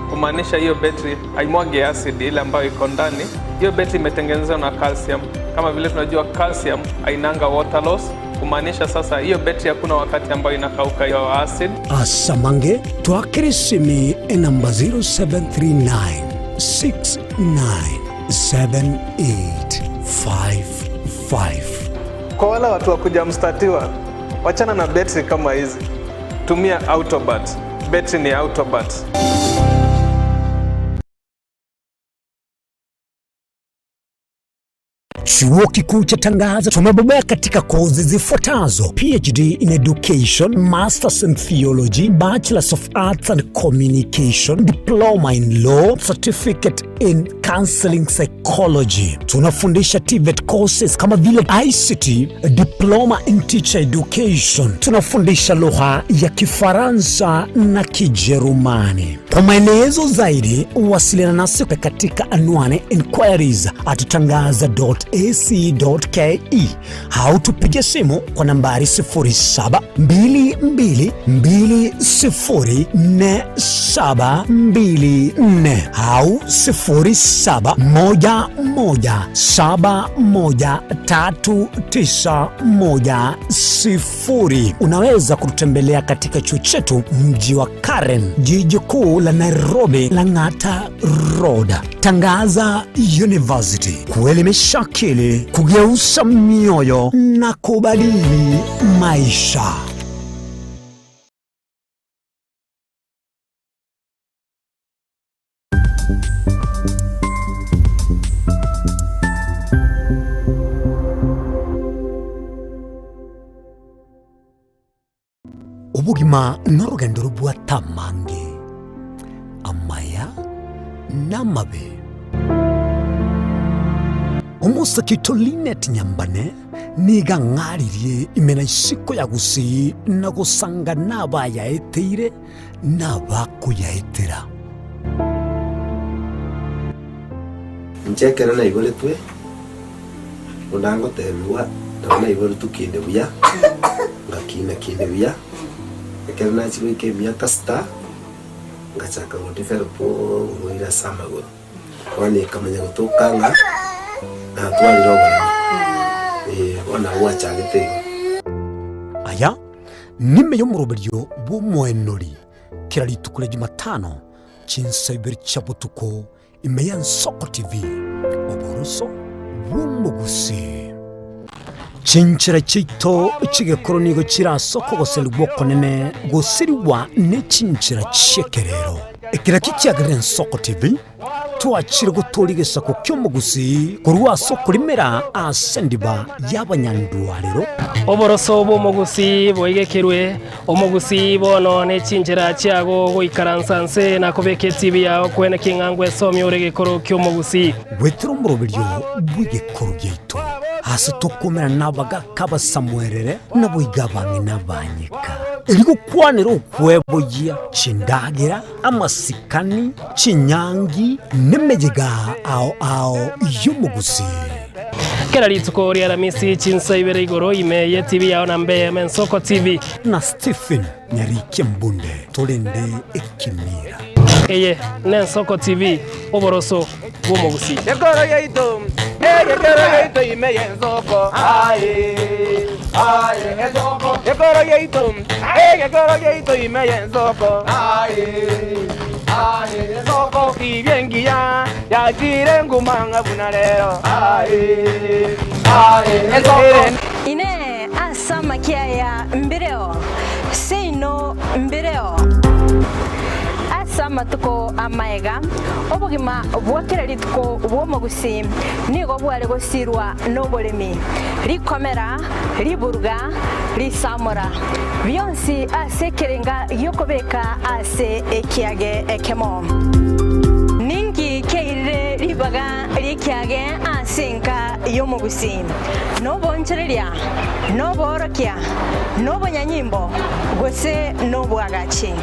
kumaanisha hiyo betri haimwagi acid ile ambayo iko ndani. Hiyo betri imetengenezwa na calcium. Kama vile tunajua calcium hainanga water loss, kumaanisha sasa hiyo betri hakuna wakati ambayo inakauka hiyo acid. Asamange twakirisimi namba 0739697855. Kwa wale watu wa kuja mstatiwa, wachana na betri kama hizi. Tumia Autobat. Betri ni Autobat. Chuo Kikuu cha Tangaza tumebobea katika kozi zifuatazo: PhD in Education, Masters in Theology, Bachelors of Arts and Communication, Diploma in Law, Certificate in Counseling Psychology. Tunafundisha TVET courses kama vile ICT, Diploma in Teacher Education. Tunafundisha lugha ya Kifaransa na Kijerumani. Kwa maelezo zaidi, wasiliana nasi katika anwani inquiries@tangaza.ac.ke au tupige simu kwa nambari 0722204724 au 0711713910. Unaweza kututembelea katika chuo chetu mji wa Karen, jiji kuu la Nairobi, Lang'ata Road. Tangaza University, kuelimisha akili, kugeuza mioyo na kubadili maisha. Ubugima n'urugendo rubwa tamange amaya n'amabe. Umusakito Linet Nyambane niga ng'aririye imena isiko ya gusi na gusanga n'abayaeteire n'abakuyaetera. Nchekera na igole twe unango tebiwa tona igole tukinde buya ngakina kinde buya ekera na chiwe ke miaka sta ngachaka ngotifero po ngoira samago wani kamanya gutokanga na twali roba wana wacha gitego. Aya nime yo muroberyo bumwenori kiraritukure Jumatano chinsabiri chabutuko imeya Soko TV oboroso bumugusi chinchira chito chigekoro nigo chirasoko goseli gwokonene gosiriwa ne chinchira chekerero ekira kikiagire Soko TV twachire guturigesa ku kyomugusi kurwa soko limera asendiba y'abanyandwariro oboroso bumugusi boigekirwe omugusi bono ne chinjira cyago goikaransanse na kubeke TV yawo kwene kingangwe somye uregekoro kyomugusi wetro muroberyo bwigekoro gyeito hasi tukomera nabaga kaba Samuelere nabo igabange nabanyika iligo kwanero kweboya chindagira amasikani chinyangi nemejiga ao yumugusi kera litsuko ri aramisi chinsayibere igoro imeye TV yawo na mbeye Soko TV na Stephen Nyarike Mbunde tolende ekimira eye ne Soko TV oboroso bumugusi ekoro yeito imeye Soko Soko ekoro yeito imeye Soko Soko ibyengia yakire ngumanga bunalero ine asama kiaya mbireo seino mbireo asama amatuko amaega obugima bwakira ritko bwomogusi nigo bware gosirwa n'oburimi rikomera riburga risamura byonsi asekerenga yokobeka ase ekiage ekemo ningi keire ribaga rikiage asinka yomogusi nobonchereria noborokia nobonyanyimbo gose nobwagachi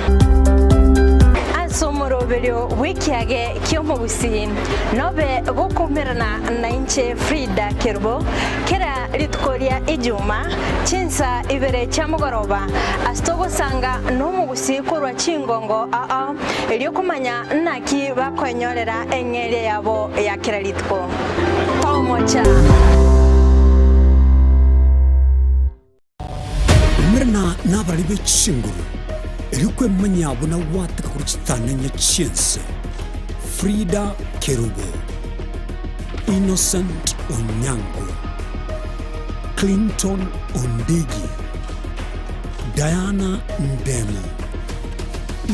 somoroberio wikiage kyomogusi nobe gokumerana na inche Frida Kerbo kera ritkoria ijuma chinsa ibere chamugoroba astogo sanga nomugusi korwa chingongo elio kumanya naki bakonyorera engere yabo ya kera ritko tomocha Mrna nabalibe chinguru Erikwe manyabo na wataka kuruchitananya chinse Frida Kerubo Innocent Onyango Clinton Ondegi Diana Ndemo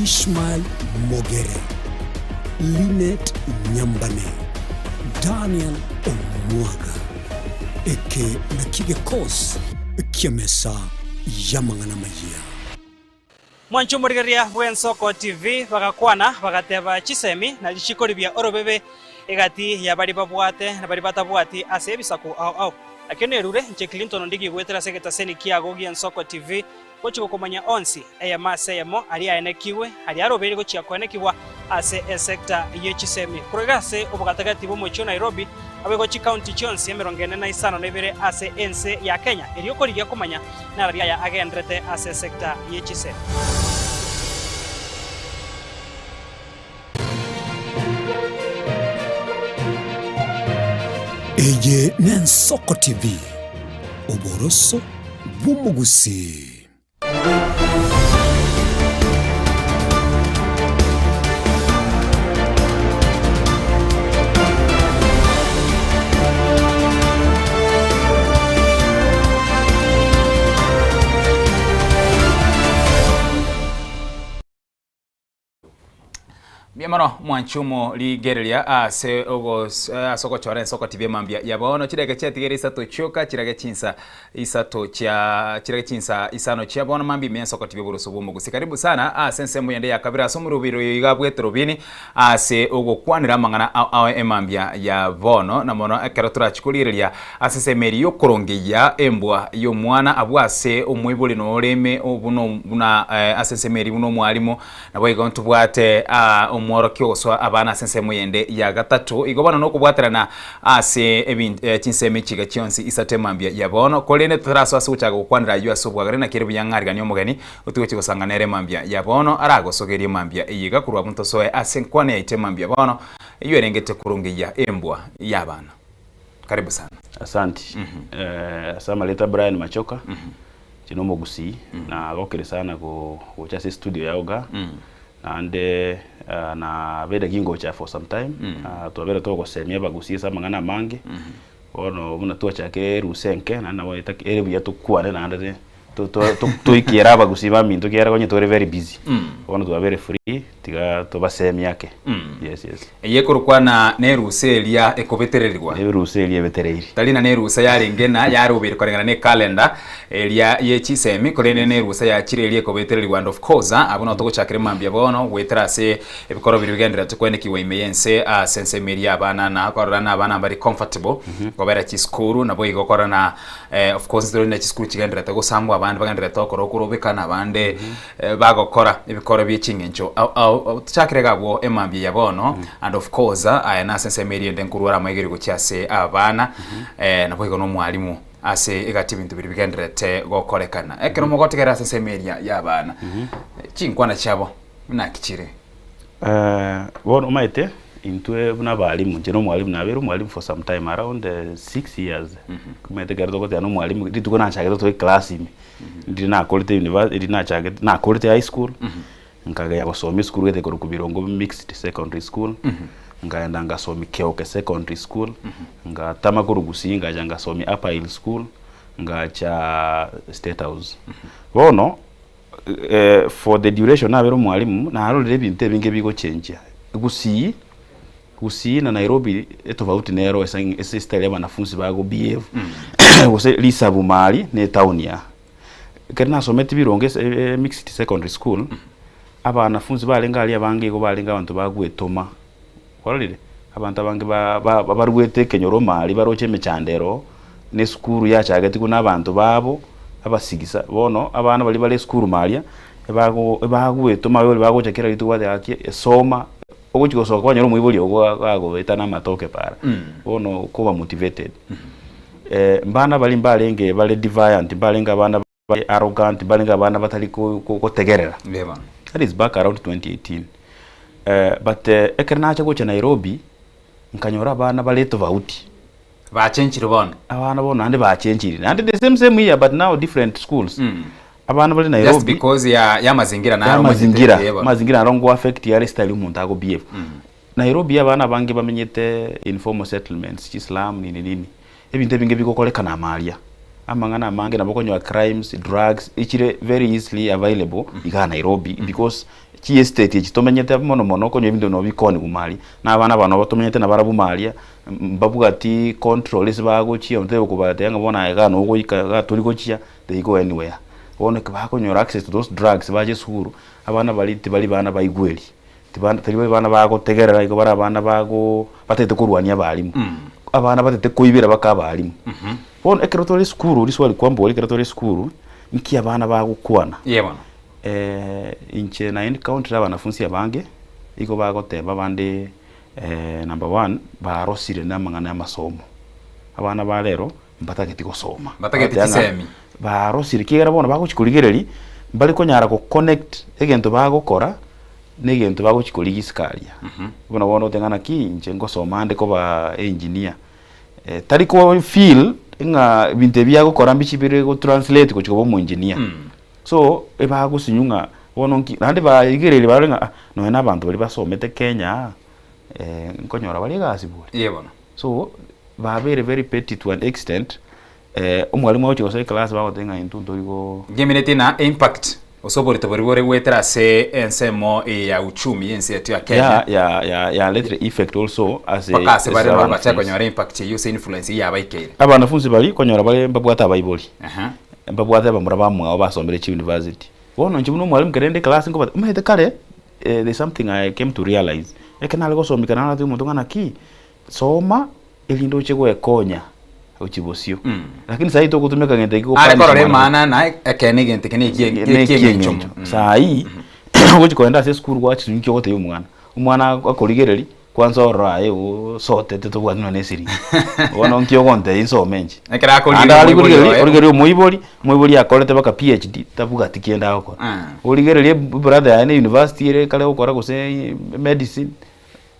Ishmael Mogere Linet Nyambane Daniel Omwaga Eke Nakige Kos Kiamesa Yamangana Maya Mwanchumurigeria bwen Soko TV bagakwana bagateba chisemi na lichikoribia orobebe egati ya bari babwate na bari batabwati ase bisaku au akene rure nche Clinton Ondigi gwetera seketa seni kiago gien Soko TV gochiko komanya onsi eya maseyemo ali aenekiwe ali arobere gochia koenekiwa ase sector yechisemi kuregase obugatagati bo mocho Nairobi abegochi county chonsi emerongene na isano nebere ase ense ya Kenya eriokorigia komanya na ria ya agendrete ase sector yechisemi Eye nen Soko TV Oboroso Bumugusi Biamano mwanchumo ligerelia ase ogos Soko chore Soko TV mambia yabono chirege chatigere isato choka chirege chinsa isato cha chirege chinsa isano cha bono mambi men Soko TV buruso bumugusi karibu sana sense muyende ya kabira somurubiro igabwetero bini ase ogo kwanira mangana awe emambia ya bono na mono ekaratura chikulirelia ase meri yokorongeya embwa yo mwana abwase omwibuli no oleme obuno buna ase meri buno mwalimo nabo igontu bwate omworo kyoswa abana sense muyende ya gatatu igobana no kubwaterana ase chinseme chiga chionsi isatemambia yabono kolene traso asuchaga kwanira yu asobwagare na kire byangariga nyo mugani utuwe chigosanganere mambia yabono arago sogerie mambia iyiga kurwa bunto soe ase nkwane itemambia bono iyo erengete kurungiya embwa yabana karibu sana asante asama leta Brian Machoka chino mogusi na gokere sana kucha se studio ya oga ande na veda gingo cha for some time tuavera toko semia bagusi sa mangana mange ono muna tuacha ke rusenke na na weta ere bya tukwane na ande to ikiera bagusi ba minto kiera konye tore very busy ono tu very free tiga to basemi yake yes eye kurukwa na neruselia ekobetererwa neruselia betereri talina nerusa yarengena yarubire korengana ne calendar elia yechisemi korene nerusa ya chirelia ekobetererwa and of course abona to gochakire mambia bono wetrase ebikoro birugendera tukwenekiwe imeyense sense meria abana na korana abana bari comfortable gobera chiskuru nabo igokorana of course dole na chiskuru chigendera to gosambwa abandi bagendera to korobekana abande bagokora ebikoro by'ichingencho tuchakirega bwo emambia yabono and of course ayana sense meria ndenkurura maigeri gochase abana nabo igono mwalimu ase egati bintu biri bigendrete gokorekana ekero mogotegera sense meria yabana chinkwana chabo nakikire bono maite intwe buna balimu njeno mwalimu na beru mwalimu for some time around 6 years kumete gardo ko tano mwalimu ndituko na chage to class imi ndina quality university ndina chage na quality high school nkaga ya gosomi school gete ko kubirongo mixed secondary school ngaenda ngasomi Keoke secondary school ngatama ko rugusi ngaja ngasomi Upper Hill school ngacha State House bono for the duration nabero mwalimu na arorire ebintu ebinge bigo change Gusii na Nairobi tofauti nero ese style ya wanafunzi bago behave gose lisabu mali ne town ya kerna someti bironge mixed secondary school aba wanafunzi balenga ali abange go balenga abantu bagwetoma kororire abantu abange barwete kenyoro mali baroche mechandero ne skuru ya chagati kuna abantu babo abasigisa bono abana bali bale skuru malia bagwetoma bali bagochekera litwa yake soma ogochiko so kwanyoro mwibuli ogo betana matoke para bono kuba motivated mbana bali mbalenge bale defiant balenga bana arrogant balenga bana batali ko tegerera that is back around 2018 but ekerna cha gocha Nairobi nkanyora bana bale tofauti ba change rubona abana bona ande ba change and the same year but now different schools abana bali Nairobi just because ya mazingira na mazingira arongo affect ya style umuntu ago behave Nairobi abana bange bamenyete informal settlements Islam nini ebintu binge bikokoleka na malia amangana mange nabokonywa crimes drugs ichire very easily available iga Nairobi because chi estate ekitomenyete mono konyo ebintu no bikoni kumali na abana bano batomenyete na barabu malia mbabugati control isibago chi ontego kubate yanga bona ega no go ika toliko chia they go anywhere one kabakonyora access to those drugs baje sukuru abana bali bana baigweli tibana bana bago tegerera iko bara bana bago batete kurwania balimu abana batete koibira bakabalimu bon ekerotori sukuru liswali kwambo ekerotori sukuru niki abana bago kwana yebona inche na end count abanafunzi abange iko bago teba bande number 1 barosire namangana ya masomo abana balero mbatageti gusoma mbatageti kisemi barosire kigera bona bago chikuligereri mbali konyara ko connect egento bago kora negento bago chikuligisikalia bona bona otengana ki inche ngosoma ande ko ba engineer tari ko feel nga binte byago kora mbichibire go translate ko chikobo mu engineer so ebago sinyunga bononki nande ba igerere barenga no na abantu bali basomete Kenya nkonyora bali gasibule yebona so ba very petty to an extent umwalimu wachoose class bago tenga intundo iko geminete na impact osoborito bori wetera se ensemo ya uchumi yense yetu ya Kenya ya letter effect also as a bakase bari bacha konyora impact yuse influence ya baikere abanafunzi bali konyora bali mbabwata bayiboli mbabwata bamura bamwa basomere chi university wono nchibuno mwalimu kerende class ngo umete kale there's something I came to realize ekana go somika na tu muntu ngana ki soma elindo chego ekonya uchibosio lakini sasa ito kutumika ngente iko pale korore maana na ekene ngente kene kiengichomo sasa hii uchi kwenda se school kwa chinyu kyote umwana akoligereri kwanza oraye sote teto kwa none siri wono nkyo konte inso menji ekera akoligereri muiboli akolete baka PhD tabuga tikienda ako oligereri brother ya university ire kale ukora kuse medicine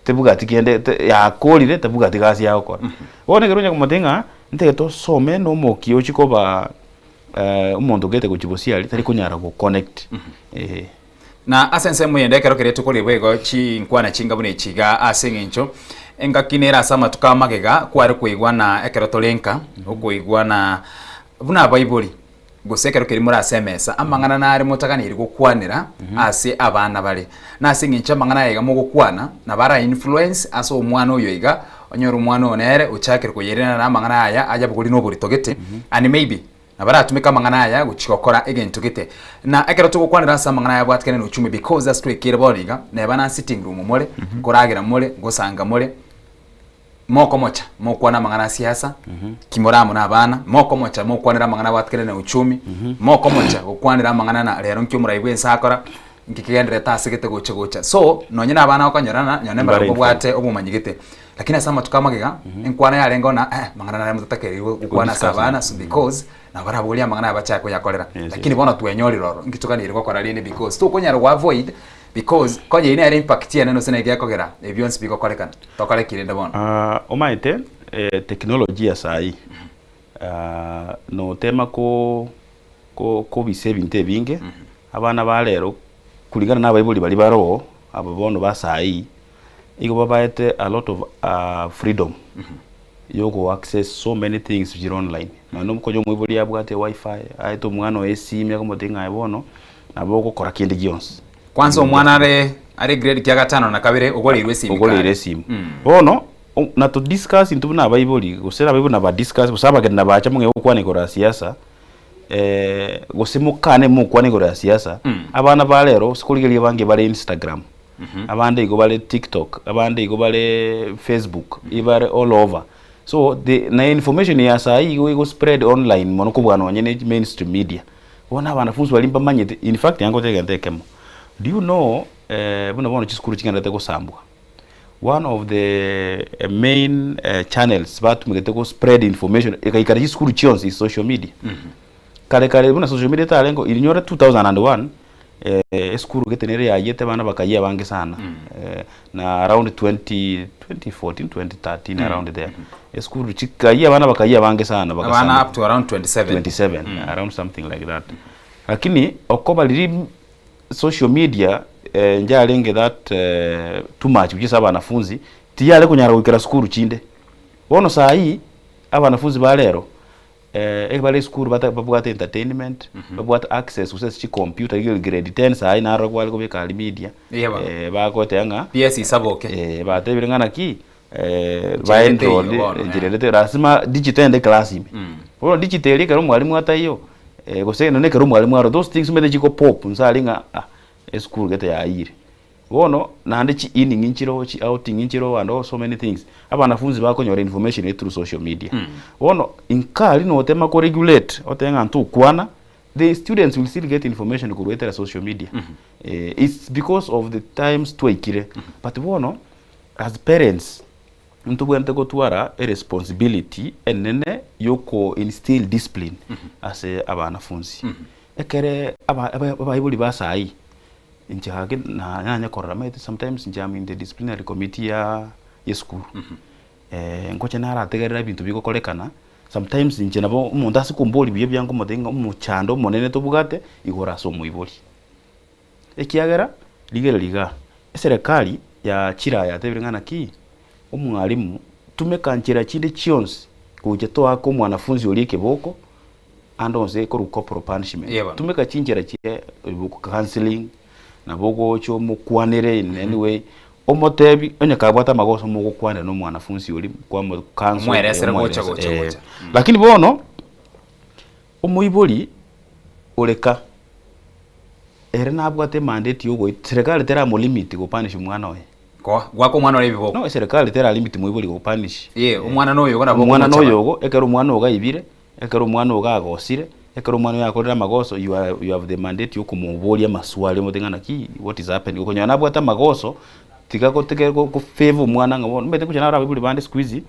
tebuga tikiende ya kolire tebuga tikasi ya ukora wone kerunya kumatenga ntege to some no moki ochiko ba umuntu gete kuchibosiali tari kunyara go connect na asense muyende kero keretu kuri bwego chi nkwana chinga bune chiga asengencho engakinera sama tukamagega kwari kuigwa na ekero tolenka okuigwa na buna bible gusekero kiri muri asemesa amangana na ari mutakaniri gukwanira ase abana bali na asengencho amangana yega mu gukwana na bara influence aso umwana uyo iga onyoro umwana onere uchakire kuyerena na amangana aya aja buguri no buri togete and maybe nabara atumika mangana aya guchikokora egento gite na ekero tugukwanira asa mangana aya bwatkene no chumi because that's quick kire boniga na bana sitting room mole koragira mole gosanga mole moko mocha mokwana mangana siasa kimoramo na bana moko mocha mokwanira mangana bwatkene na uchumi moko mocha gukwanira mangana na rero nkyo muraibwe nsakora nkikigendere tasigete gocha so nonyina abana okanyarana nyone mbara bwate obumanyigite lakini asama tukamagega enkwana yarengo na mangana na mutatakeri gukwana sabana so because na barabulia mangana abachako yakolera lakini bona twenyori roro ngitukanire gukora rine because to konyara wa avoid because konye ine impact ya neno senege yakogera ebyonsi bikokolekana tokale kirinde bona omaite teknolojia sai no tema ko bise binte binge abana balero kulingana na Bible bali baro ababono basai iko babaete a lot of freedom you go access so many things online na no ko jo mwibuli abwate wifi aito mwana esimya ko motenga ebono nabo gukora kindi gionse kwanza omwana ari grade kya gatano na kabire ugoleirwe simu bono na to discuss into na Bible gusera Bible na ba discuss busaba genda bacha munge ukwane gora siasa gusimukane mukwane gora siasa abana balero sikuligelie bange bale Instagram abande igo bale TikTok abande igo bale Facebook ibare all over so na information ya sai igo spread online mono kubwana wanyene mainstream media bona abanafunzi balimba manyete in fact yango tegekemo do you know bono chiskuru chinganda teko sambwa one of the main channels but mugete go spread information ikaikara chiskuru chionse is social media kare bona social media talengo ilinyora 2001 eskuru getenere yayete bana bakayia bange sana na around 2014 2013 around there eskuru chikayia bana bakayia bange sana bana up to around 27 around something like that lakini okoba liri social media njalenge that too much kugisa abanafunzi tiyale kunyara wikira skuru chinde bono saa hii abanafunzi balero bale skuru babwata entertainment babwata access usese chi computer igel grade 10 saa hii naro kwali kubeka media bakote nga PS isaboke batebire ngana ki baenroll jirete rasima digital ende class ime bono digital ikero mwalimu atayo gose none kero mwalimu aro those things mede chiko pop nsalinga school gete ya ire wono nande chi inning inchiro chi outing inchiro and so many things abanafunzi bakonyora information through social media wono inkali no tema ko regulate otenga ntu kwana the students will still get information ku wetera social media it's because of the times twaikire but wono as parents ntu bwente ko twara a responsibility enene yoko instill discipline as abanafunzi ekere abayibuli basai njage na nanya korramete sometimes njam in the disciplinary committee ya school ngoche nara tegerera bintu biko kolekana sometimes nje nabo umuntu asikumboli biye byango modenga umuchando monene tobugate igora so muiboli ekiagera liga serikali ya chira ya tebirangana ki umwalimu tumekanchira chinde chionse kuje to ako mwanafunzi olike boko andonze ko corporal punishment tumekachinjira chie counseling na bogo cho mukwanire in anyway omotebi onyakabwata magoso mugukwana no mwanafunzi oli kwa kanso mweresere gocha lakini bono omuiboli oleka ere nabwate mandate yogo serikali tera mo limit go punish mwana oye gwako mwana ole biboko no serikali tera limit muiboli go punish umwana no yogo na bogo mwana no yogo ekero mwana oga ibire ekero mwana oga agosire ekero mwana yakorera magoso you have the mandate yo kumubolia maswali mutengana ki what is happening ukonya nabwata magoso tikako tekero ko favor mwana ngabo mbete kuchana ara bibuli bande squeeze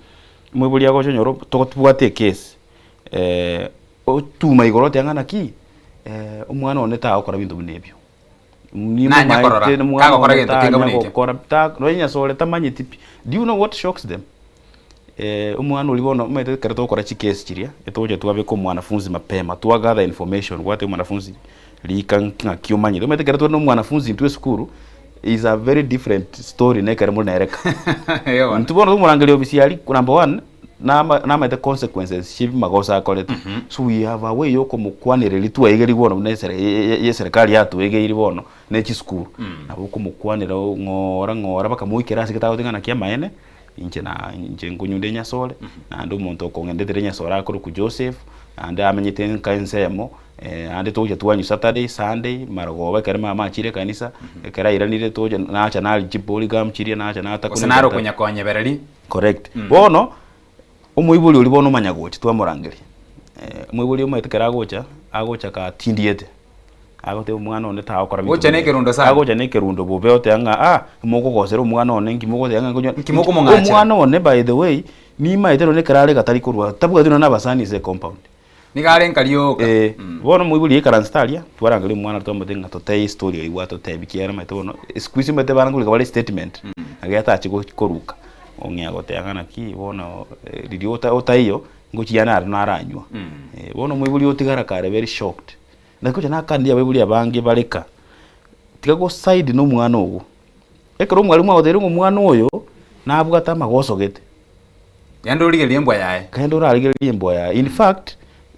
mwibuli yako chonyoro tokotubwate case otuma igoro tengana ki umwana oneta akora bintu binebyo nanya korora kako kora gento kingamunike kora ta ronya sole tamanye tipi do you know what shocks them umwana ulibono umete kereto kora chikesi chiria etoje tuwabe ko mwanafunzi mapema tuwagather information wate mwanafunzi likanka kiumanye umete kereto no mwanafunzi ntwe skuru is a very different story ne kare mulna ereka ntubono umurangelio bisiali number 1 na the consequences shibi magosa akolete so we have a way yoko mukwanire litwa igeri bono ne serikali yatu igeri bono ne chiskuru na buko mukwanira ngora baka muikera sikitaho tingana kia maene inche ngunyunde nyasole ando umuntu okongendete nyasora akuru ku Joseph ande amenyete kansemo ande toje tuwanyu Saturday Sunday maragoba kare mama chire kanisa kare iranire toje naacha nali jiboli gamchirie naacha nata kuna senaro kunya konye berali correct bono umuibuli uli bono manyagochi twamurangeri umuibuli umetekera agocha ka tindiete agote umwana one tawo kora bitu gocha nekerundo sana agocha nekerundo bobeote anga muko gosera umwana one ngimoko yanga kunyo kimoko mungacha umwana one by the way ni maitero ne karale gatari kurwa tabuga tuno nabasani se compound ni kale nkalioka bono muibuli ikaranstalia twarangeli umwana tomotenga totei story iwato tebikiera maitono squeeze mete baranguli kabale statement agata chiko koruka ongea gote anga na ki bono ridiota otaiyo ngochiana naranywa bono muibuli otigara kare very shocked nakuja nakandia bibuli abange baleka tikago side no mwana ogo ekero mwalimu agotere umwana oyo nabwata magoso gete yando ligeli embwa yae kando raligeli embwa yae in fact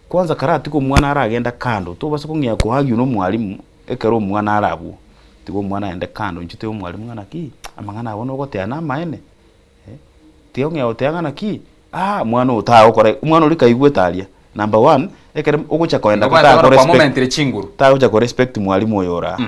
kwanza karati ko mwana aragenda kando to basa kungia ko hagi no mwalimu ekero mwana arabu tigo mwana ende kando nchite umwalimu ngana ki amangana abono goteana maene tiyo nge oteanga ki mwana utaho kore mwana uri kaigwetaria number 1 ekere ugucha kwenda kata ko respect ta uja ko respect mwalimu oyora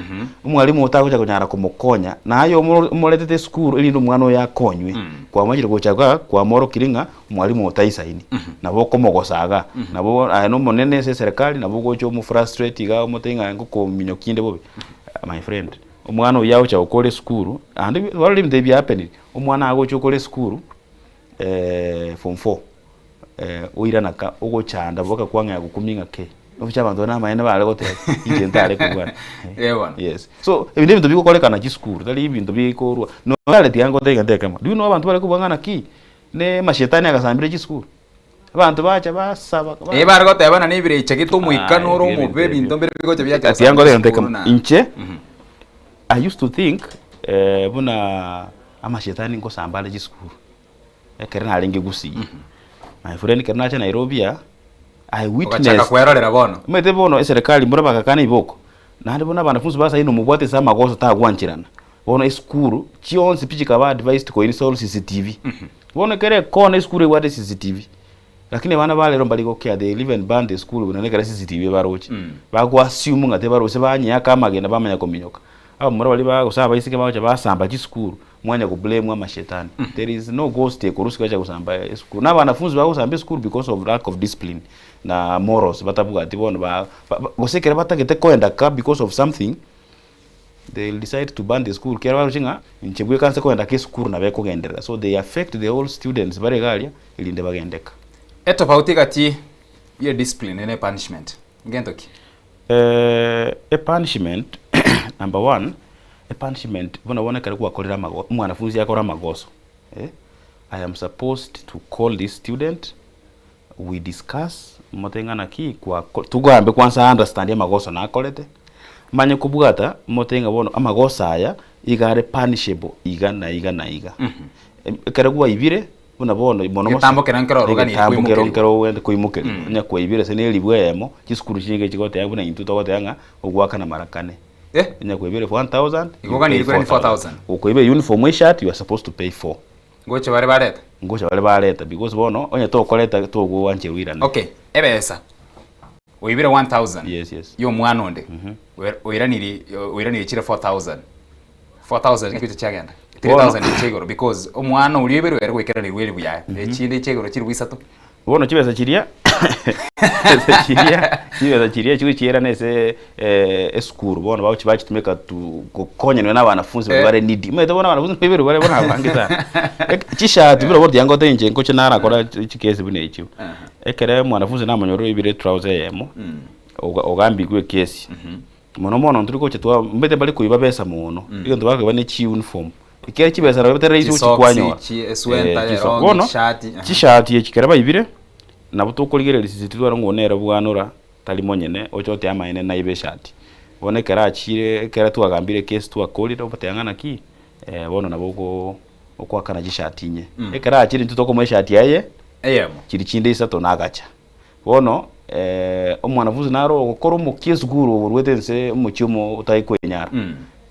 mwalimu utagucha kunyara kumukonya na ayo muletete school ili ndo mwana yakonywe kwa majiro gucha kwa moro kiringa mwalimu utaisaini nabo komogosaga nabo no monene se serikali nabo gocho mu frustrate ga umutenga ngo minyokinde bobe my friend umwana uyawo cha ukole school and what lim they be happening umwana agocho ukole school form 4 uira naka ugo chanda boka kwanga gukuminga ke oficha abantu na maene bale gote igentare kubwana yes so ebinde bintu bikokolekana ki school tali ibintu bikorwa no bale tiango tega kama do you know abantu bale kubangana ki ne mashetani agasambire ki school abantu bacha basaba bale gote bana ni bire ichekito muikanoro mu bintu mbere bigoje byacha tiango tega kama inche I used to think buna amashetani ngo sambale ki school ekere na lingi gusi my friend kernacha Nairobi I witnessed ukachaka kwerorera bono mete bono serikali mbura bakakana iboko nandi bona banafunzi basa ino mubwate sama goso ta gwanchirana bono iskuru chionse pichika ba advised ko install CCTV bono kere kone iskuru wate CCTV lakini bana bale romba liko care they live and band the school bona kere CCTV barochi bagwa assume ngate barose banya kama genda bamanya kominyoka abo mbura bali ba kusaba isike bacha basamba chi school mwanya ku blame amashetani there is no ghost ekurusi kwacha kusamba school na banafunzi ba kusamba school because of lack of discipline na morals batabuga tibona ba gosekera batagete koenda ka because of something they'll decide to ban the school kera barushinga inchebwe kanse koenda ke school na beko gendera so they affect the whole students bare galia ilinde bagendeka etofauti kati ye discipline ne punishment ngendoki a punishment number 1 a punishment bona kare kwa kolera mwanafunzi yakora magoso I am supposed to call this student we discuss motengana ki kwa tugambe kwanza understand ya magoso na akolete manye kubugata motenga bono amagoso aya igare punishable iga kare kwa ibire bona bono bono tambo kerankero wende kuimuke nya kwa ibire seneli bwemo kiskuru shinge kigote yabuna intu togote yanga ogwaka na marakane nya kwa ibire 1000 igoga ni 4000 ukoibe uniform shirt you are supposed to pay for ngoche bale bareta because bono onye to koleta to go wanje wirana okay ebesa oibire 1000 yes yo mwana onde oiranire chire 4000 kitu chagenda 3000 chegoro because omwana ulibere ero kwekera ni weli buya echinde chegoro chiri wisatu bono chibesa chiria chiria chiera nese school bono bawo chibachitumeka tu kokonyana na banafunzi bare need mete bona banafunzi bebere bare bona bangisa chisha tubiro bodi yango tenje ngo chenara kora chikese bune ichiu ekere mwanafunzi namanyoro ibire trouser yemo ogambigwe kesi mono nturiko chetwa mbete bali kuiba pesa muno iyo ndo bakaba ne chi uniform ikere chibesa rabete reisi uchikwanyo chishati chikere bayibire nabutukuligere lisizitwa ngo nera bwanura tali monyene ochote amaine na ibe shati bonekera achire kera twagambire case twakolira obatangana ki bono naboko okwakana gishati nye ekera achire ntutoko mu shati yaye kiri chinde isato nagacha bono omwanavuzi naro okoro mu kisguru burwetense mu cyumo utayikwenyara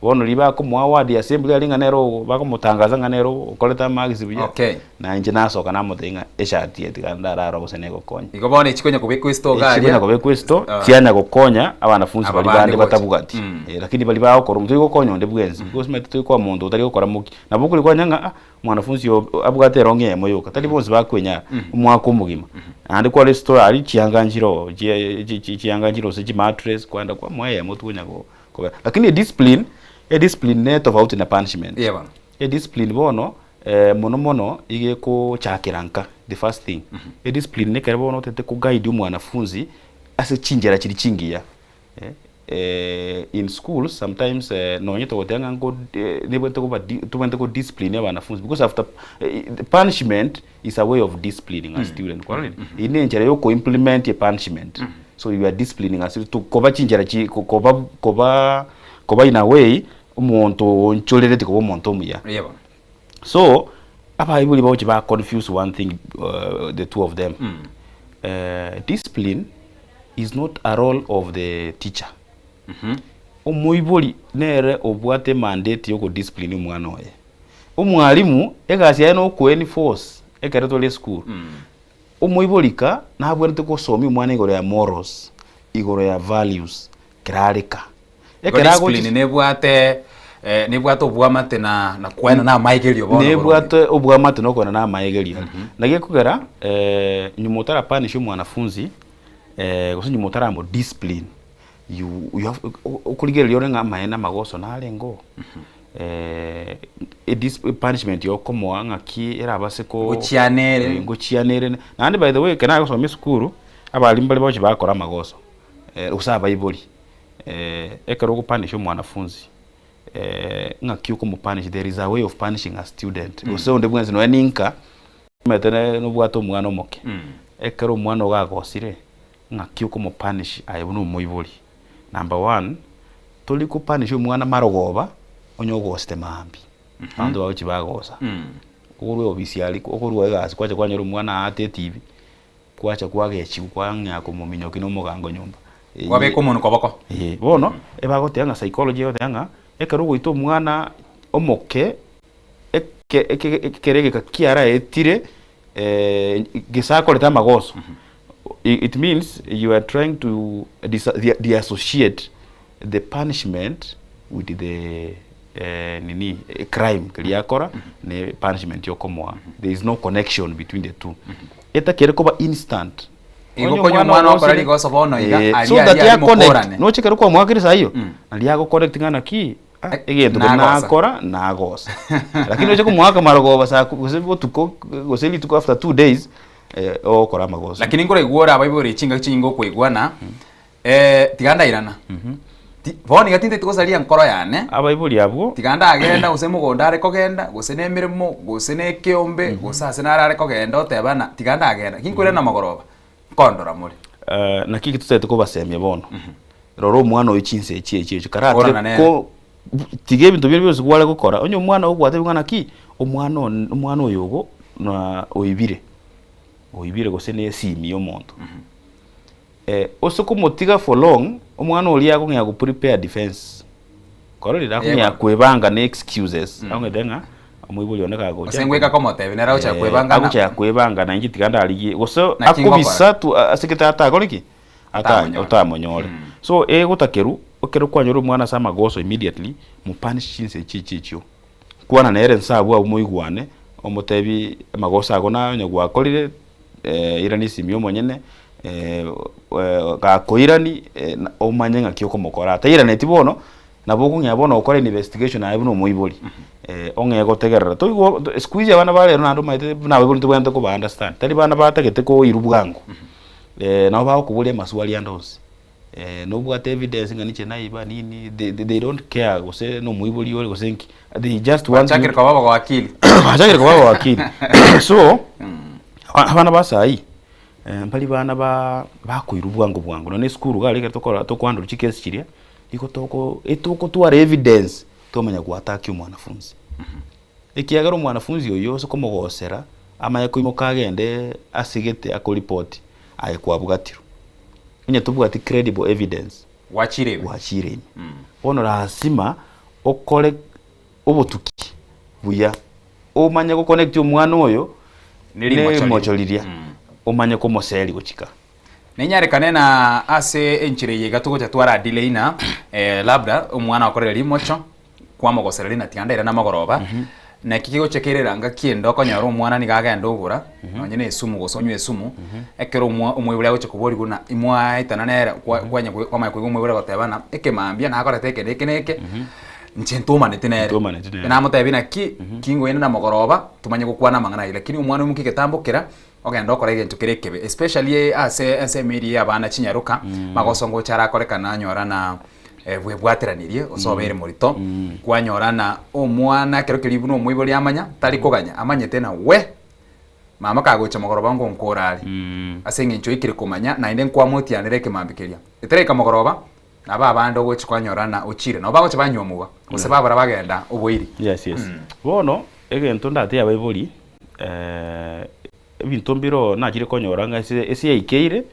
bono liba ko mu award assembly alinga nero bako mutangaza nganero ukoleta magisi buye na nje nasoka namutenga eshati yetikanda raro gusenego konya igobone chikonya kubekwe store galia chikonya kubekwe store kianya gukonya abanafunzi bali bande batabugati lakini bali bawo koro mutiko konya nde bwenzi because mete kwa muntu utari gukora muki nabukuri kwa nyanga mwanafunzi abugate ronge moyoka tali bonzi bakwenya umwaka umugima andi kwa store ali chianganjiro se chi mattress kwanda kwa moya mutunya go lakini discipline net of out in a punishment a discipline bono mono ige ko chakiranka the first thing a discipline ne kare bono tete ko guide mwanafunzi ase chinjera chiri chingiya in schools sometimes no nyeto otanga ngo tubente ko discipline wanafunzi because after punishment is a way of disciplining a student kwani ine njera yo ko implement a punishment so you are disciplining as to koba chinjera chi koba in a way umuntu oncholerete ko umuntu omuya so apa ibuli bawo ba confuse one thing the two of them discipline is not a role of the teacher omuibori nere obwate mandate yo discipline umwana oye umwalimu egasi yae no ku enforce ekereto le school umuiborika nabwete ko somi umwana igoro ya morals igoro ya values kirarika discipline nebwate obwamate na kwena na maigerio bono nebwate obwamate no kwena na maigerio nagie kugera nyumotara punish umwanafunzi gusa nyumotara mo discipline you have ukurigerio renga maena magoso na alengo this punishment yo komo ngaki erabase ko guchianere nandi by the way kana gusoma school abalimu bali baje bakora magoso usaba iboli ekero kupunish umwanafunzi ngaki uko mupunish there is a way of punishing a student usonde bwenzi no eninka metene no bwato umwana omoke ekero umwana ogagosire ngaki uko mupunish ayibuno umuiboli number 1 toli kupunish umwana marogoba onyogoste mambi ando bachi bagosa urwe obisiali okurwe gasi kwacha kwanyoro umwana ate TV kwacha kwagechi kwanya ko muminyo kino mugango nyumba wabe ko muntu koboko bono ebagote nga psychology yo tanga ekero gwito umwana omoke ekerege kakiara etire gisakoleta magoso it means you are trying to disassociate the punishment with the crime kiliakora ne punishment yokomwa there is no connection between the two eta kere koba instant igokonyo mwana okora ligoso bono iga so that ya connect no chekero kwa mwakirisa hiyo ali yako connect ngana ki egento na akora na agosa lakini oche kumwaka marogo basa kusebo tuko goseli tuko after 2 days okora magoso lakini ngore igora abaibore chinga chingo kwigwana tiganda irana boni gatinde tugosalia nkoro yane abaibori abo tiganda agenda usemugonda areko genda gusene mirimo gusene kiombe gusase narare ko genda otebana tiganda agenda kinkwire na magoroba kondora muri na kiki tutete ko basemye bono roro umwana wichinse echi karate ko tige bintu byo byose gwale gukora onyo umwana ogwate bwana ki umwana oyogo na oibire gusene simi yo muntu osoko motiga for long omwana oli yako ngya ku prepare defense korori da kunya kwebanga ne excuses angedenga omwibuli oneka go sengweka komote binera ucha kwebanga na ucha kwebanga na ngitiganda ali goso akubisa tu asikita ata goliki ata utamonyole so gutakeru okero kwanyoro mwana sama goso immediately mu punish chinse chichicho kuana na ere nsabu amuigwane omotebi magosa agona nyagwa kolire iranisi myo monyene gakoirani omanyenga kioko mokora atayira tibono naboko nyabono okora investigation ayibuno muiboli onge gotegerera to squeeze abana bale na ndo maite na bebo ntubwente ko ba understand tali bana batagete ko irubwango nabo ba kubule maswali andosi no bwate evidence ngani chena iba nini they don't care gose no muiboli yole gosenki they just want chakira kwa baba kwa akili chakira kwa baba kwa akili so abana basai mpali bana bakuirubwango bwango none school gali ketokora tokwandura chikesi chiria iko toko tuare evidence tomanya gwataki umwanafunzi ekiagaro umwanafunzi oyo so komogosera amaya kuimoka agende asigete akoreport aye kwabugatiro nya tubwati credible evidence wachire ono lazima okole obotuki buya omanya ko connect umwana oyo nili mocholiria omanye ko moseli gochika nenyarekane na ase enchire yega tugocha twara delay na labda umwana akorera limocho kwa mogosera lina tianda ira na magoroba na kikigo chekerera nga kiendo konyaro umwana ni gagenda ugura nonyene esumu gosonywe esumu ekero umwebule goche kubori guna imwa itananera kwanya kwa maiko umwebule gotebana ekemambia na akora teke neke ncentuma netenere na mutebina kingo ina na magoroba tumanye gukwana mangana lakini umwana umukike tambukira ogenda okora egento kerekebe especially ase media abana chinyaruka magosongo chara korekana nyora na bwebwateranirie osobere morito kwanyorana omwana kero kiribu no mwiboli amanya tari koganya amanyete na we mama kagocha magoroba ngo nkorari ase ngencho ikire kumanya na inde nkwa motianere kemambikeria etereka magoroba naba abando gochi kwanyorana ochire no bagocha banyomuga ose babara bagenda oboiri yes bono egento ndate abaiboli bintu mbiro nakire konyoranga ese ikeire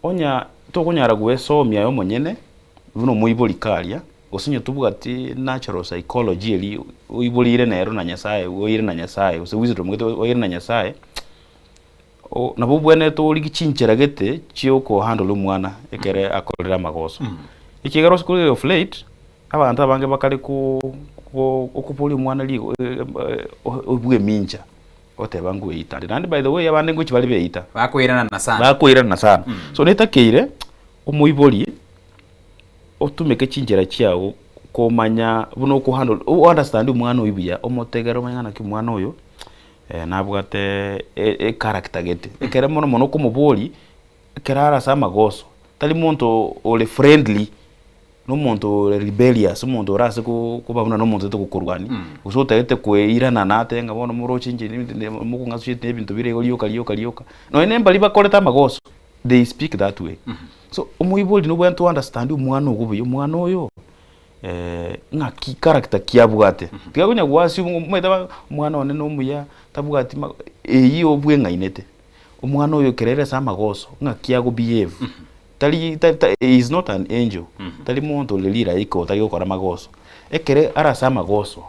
onya to konyara gwesomya yo monyene buno muiboli kalia osinyo tubugati natural psychology eli uibolire nero na nyasaye oire na nyasaye use wisdom gete oire na nyasaye o nabo bwene to ligichinchera gete chioko handle umwana ekere akorera magoso ikigaro school of late abantu abange bakali ku okupoli umwana ligo obuge minja oteba ngo eita and by the way abande ngo chibali beita bakwirana na sana so netakeire umuiboli otumeke chinjera chiao komanya buno ko handle understand umwana oyibuya omotegero manyana ki umwana oyo nabwate character gete ekere mono ko muboli kerara sama goso tali muntu ole friendly no muntu rebellious muntu rase ko babuna no muntu tukukurwani usota ete kweira na nate ngabona muro chinje muko ngasushite ebintu bire lioka no enemba liba koleta magoso they speak that way so umuiboli no bwento understand umwana ogubu umwana oyo nga ki character kiabugate tigakunya gwasi umweta umwana one no muya tabugati eyi obwe ngainete umwana oyo kerere sa magoso nga kiago behave tali is not an angel tali muntu lelira iko tali okora magoso ekere ara sa magoso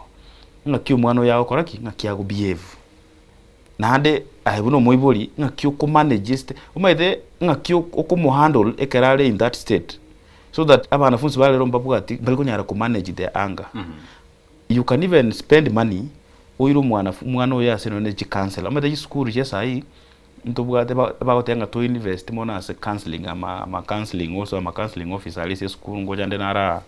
nga ki umwana oyo akora ki nga kiago behave nande ahibuno muiboli nga ki ko manage umwete nga ki ko mo handle ekerale in that state so that abana funsi balero mbabugati baliko nyara ku manage their anger you can even spend money oiro mwana oyo aseno ne cancel amade school yesa hii ntobugate bagotenga to invest mona as counseling ama counseling also ama counseling officer alise school ngoja ndenara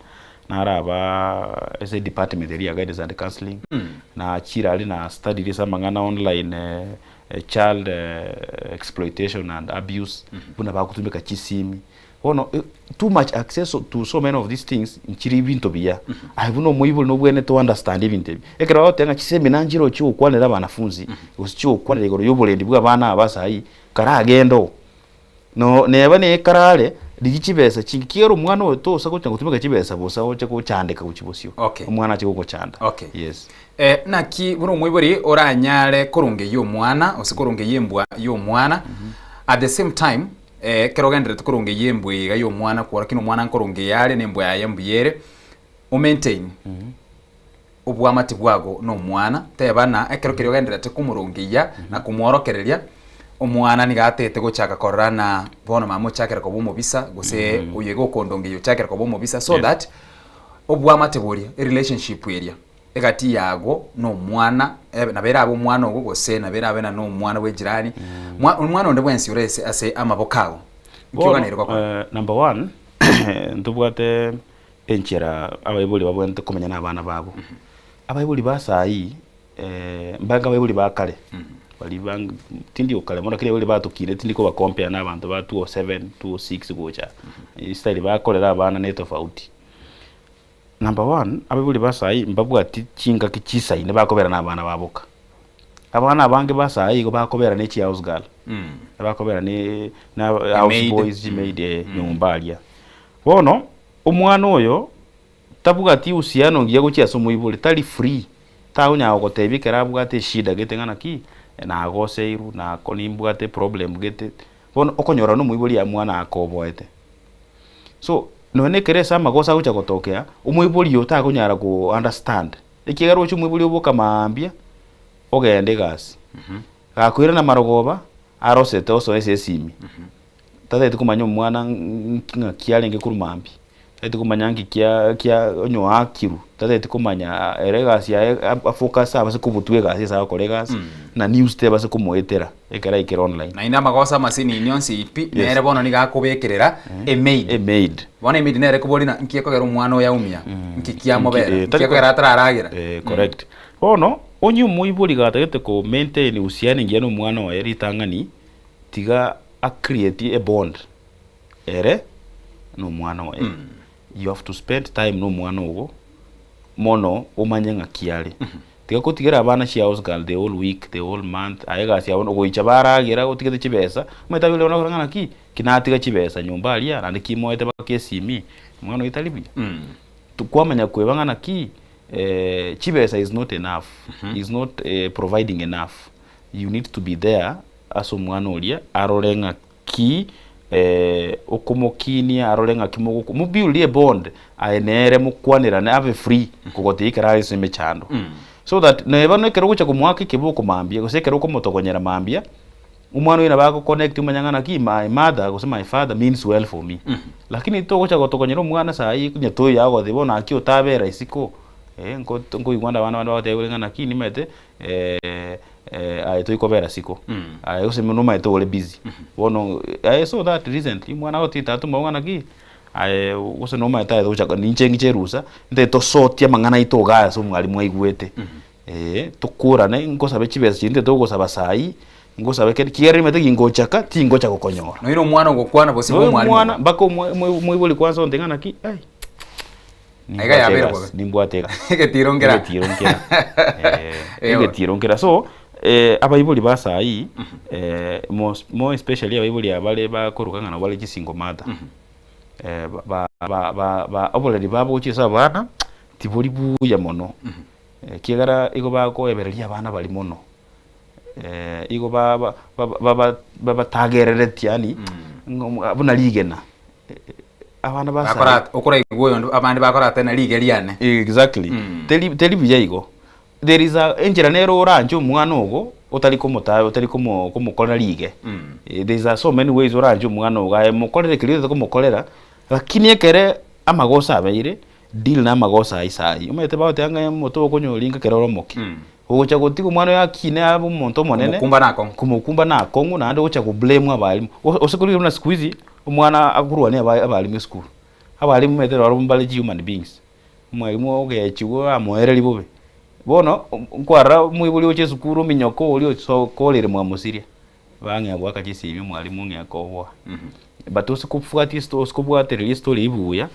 ba ese department area guidance and counseling na chira ali na study lisa mangana online child exploitation and abuse buna bakutumika chisimi ono too much access to so many of these things nchiri binto biya ahibuno muibo no bwene to understand ibintu ekera otenga chisemi nanjiro cyo kwanera abanafunzi usicho kwanera igoro yobulendi bwa bana abasayi kara agendo no neba ne karale digichibesa chinkero umwana oto sako cyangwa tumeka chibesa bosa oche ko chandeka kuchibosyo umwana chiko ko chanda yes naki buno muibori oranyare korunge yo mwana osikorunge yembwa yo mwana at the same time kerogendere tukurunge yembwe ga yo mwana kwa kino mwana nkorunge yale nembwe ya yembuyere o maintain obwamati bwago no mwana tebana ekero kerogendere tukumurunge ya na kumworokereria omwana ni gatete gochaka korana bono mamo chakera ko bomo bisa gose uyego kondonge yo chakera ko bomo bisa so that obwamati buri relationship area egati yago no mwana nabera abo mwana ogo gose nabera abena no mwana we jirani mwana onde bwensi urese ase amabokago nkiyoganirwa kwa number 1 ntubwate enchera abayibuli babwente kumenya nabana babo abayibuli basayi mbanga abayibuli bakale bali bang tindi okale mona kire bali batukire tindi ko ba compare n'abantu ba 207 206 gocha style bakolera abana ne tofauti. Number 1 abibuli basayi mbabu ati chinga kichisayi ne bakobera n'abana baboka abana abange basayi go bakobera ne chi house girl bakobera ne na house boys made nyumbalia bono omwana oyo tabuga ati usiano ngiye guchi asumuibuli tali free taunya okotebikera abuga ati shida getengana ki na agoseiru na konimbuga ati problem gete bono okonyora no muibuli ya mwana akoboete so none keresa magosa ucha gotokea umuibuli yota kunyara ku understand ikigaro cyo umuibuli oboka maambia ogende gasi gakwira na marogoba arosete oso ese simi tata tukumanya mwana nkinga kialenge kurumambi tata kumanya ngikia onyo akiru tata tukumanya eregasi ya focus abase kubutwe gasi sa kolegas na news te base kumoetera ekera ikera online na ina magosa masini nyonsi ipi nere bono ni gakubekerera a maid bona maid nere kubori na nkiekogera umwana oya umia nkikia mobera nkiekogera atararagira correct bono onyu muibuli gatagete ko maintain usiani ngiano umwana wa eritangani tiga a create a bond ere no mwana wa you have to spend time no mwana ogo mono umanyanga kiale tiga kutigera abana cia house girl the whole week the whole month ayega cia ono goicha baragira gutigete chibesa meta bile ona ngana ki kinatiga chibesa nyumba alia na ndikimoete bakesimi mwana italibia tukwamanya kwebangana ki chibesa is not enough is not providing enough you need to be there aso mwana olia arorenga ki ukumukinia arolenga kimuguku mubuildie bond aenere mukwanira na ave free kugotikira rise mechando so that neba no kero gucha kumwaki kibuku mambia gusekero kumutogonyera mambia umwana wina bako connect umanyangana ki my mother gusema my father means well for me lakini to gucha gotogonyera umwana sai kunya to yago thibona akio tabera isiko ngo igwanda bana batewelengana ki nimete ai to ikobera siko ai useme no mai to ole busy wono so that recently mwana otita tu mwana ki ai use no mai ta to ninche ngicherusa nde to sotia mangana ito ga so mwalimu aigwete tukura ne ngosabe chibesa chinde to gosaba sai ngosabe kiyeri mete ngingochaka tingocha gukonyora no ino mwana gukwana bosi mwalimu mwana bako mwibuli kwanza ndengana ki ai Ega ya bero bobe. Nimbwatega. Getirongera. Getirongera. So, abayibuli basa yi more especially abayibuli abale bakorukanga na bale gisingo mata. Ba obole babo chisa bana tibuli buya mono. Kigara igo bako ebereria abana bali mono. Igo baba tagerere tiani abuna ligena. Abana basa bakora okora igwe abandi bakora tena liga liane exactly teli bijaigo there is a enjera nero oranjo mwana ogo otali kumukora liga there is so many ways oranjo mwana ogo mukorere kirizo kumukorera lakini ekere amagosa abeire deal na amagosa isai umete baote anga moto konyolinga keroro moki ucha gutiko mwana yakine abo monto monene kumukumba nako nguna ande ucha ku blame abalimu osekuri na squeeze umwana agurwa ne abalimu school abalimu metero arumbali human beings mwalimu ogechiwo amoereri bobe bono nkwara mwibuli oche sukuru minyoko oli so kolere mwa musiria bange abwaka chisibi mwalimu ngakobwa but usikufuati usikufuatira story ibuya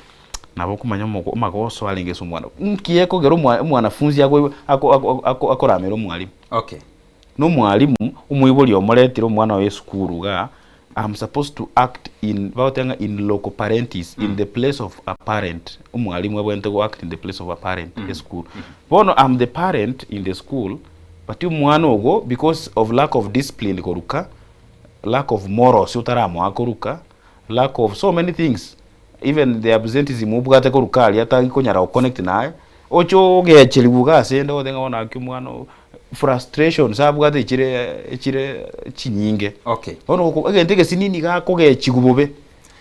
nabo kumanya magoso alengeso mwana nkiyeko gero mwanafunzi akoramero mwalimu okay no mwalimu umwibuli omuletiro mwana we sukuru ga I'm supposed to act in local parentis in the place of a parent. Umwalimu wabwente go act in the place of a parent in the school. Bono I'm the parent in the school, but umwana ogo because of lack of discipline koruka, lack of morals utaramo akoruka, lack of so many things. Even the absenteeism ubugate koruka ali ata ikonyara connect naye. Ocho gechelibuga senda odenga wana akimwana frustration sabugate ichire chinyinge okay ono agentege sinini ga kugechigubobe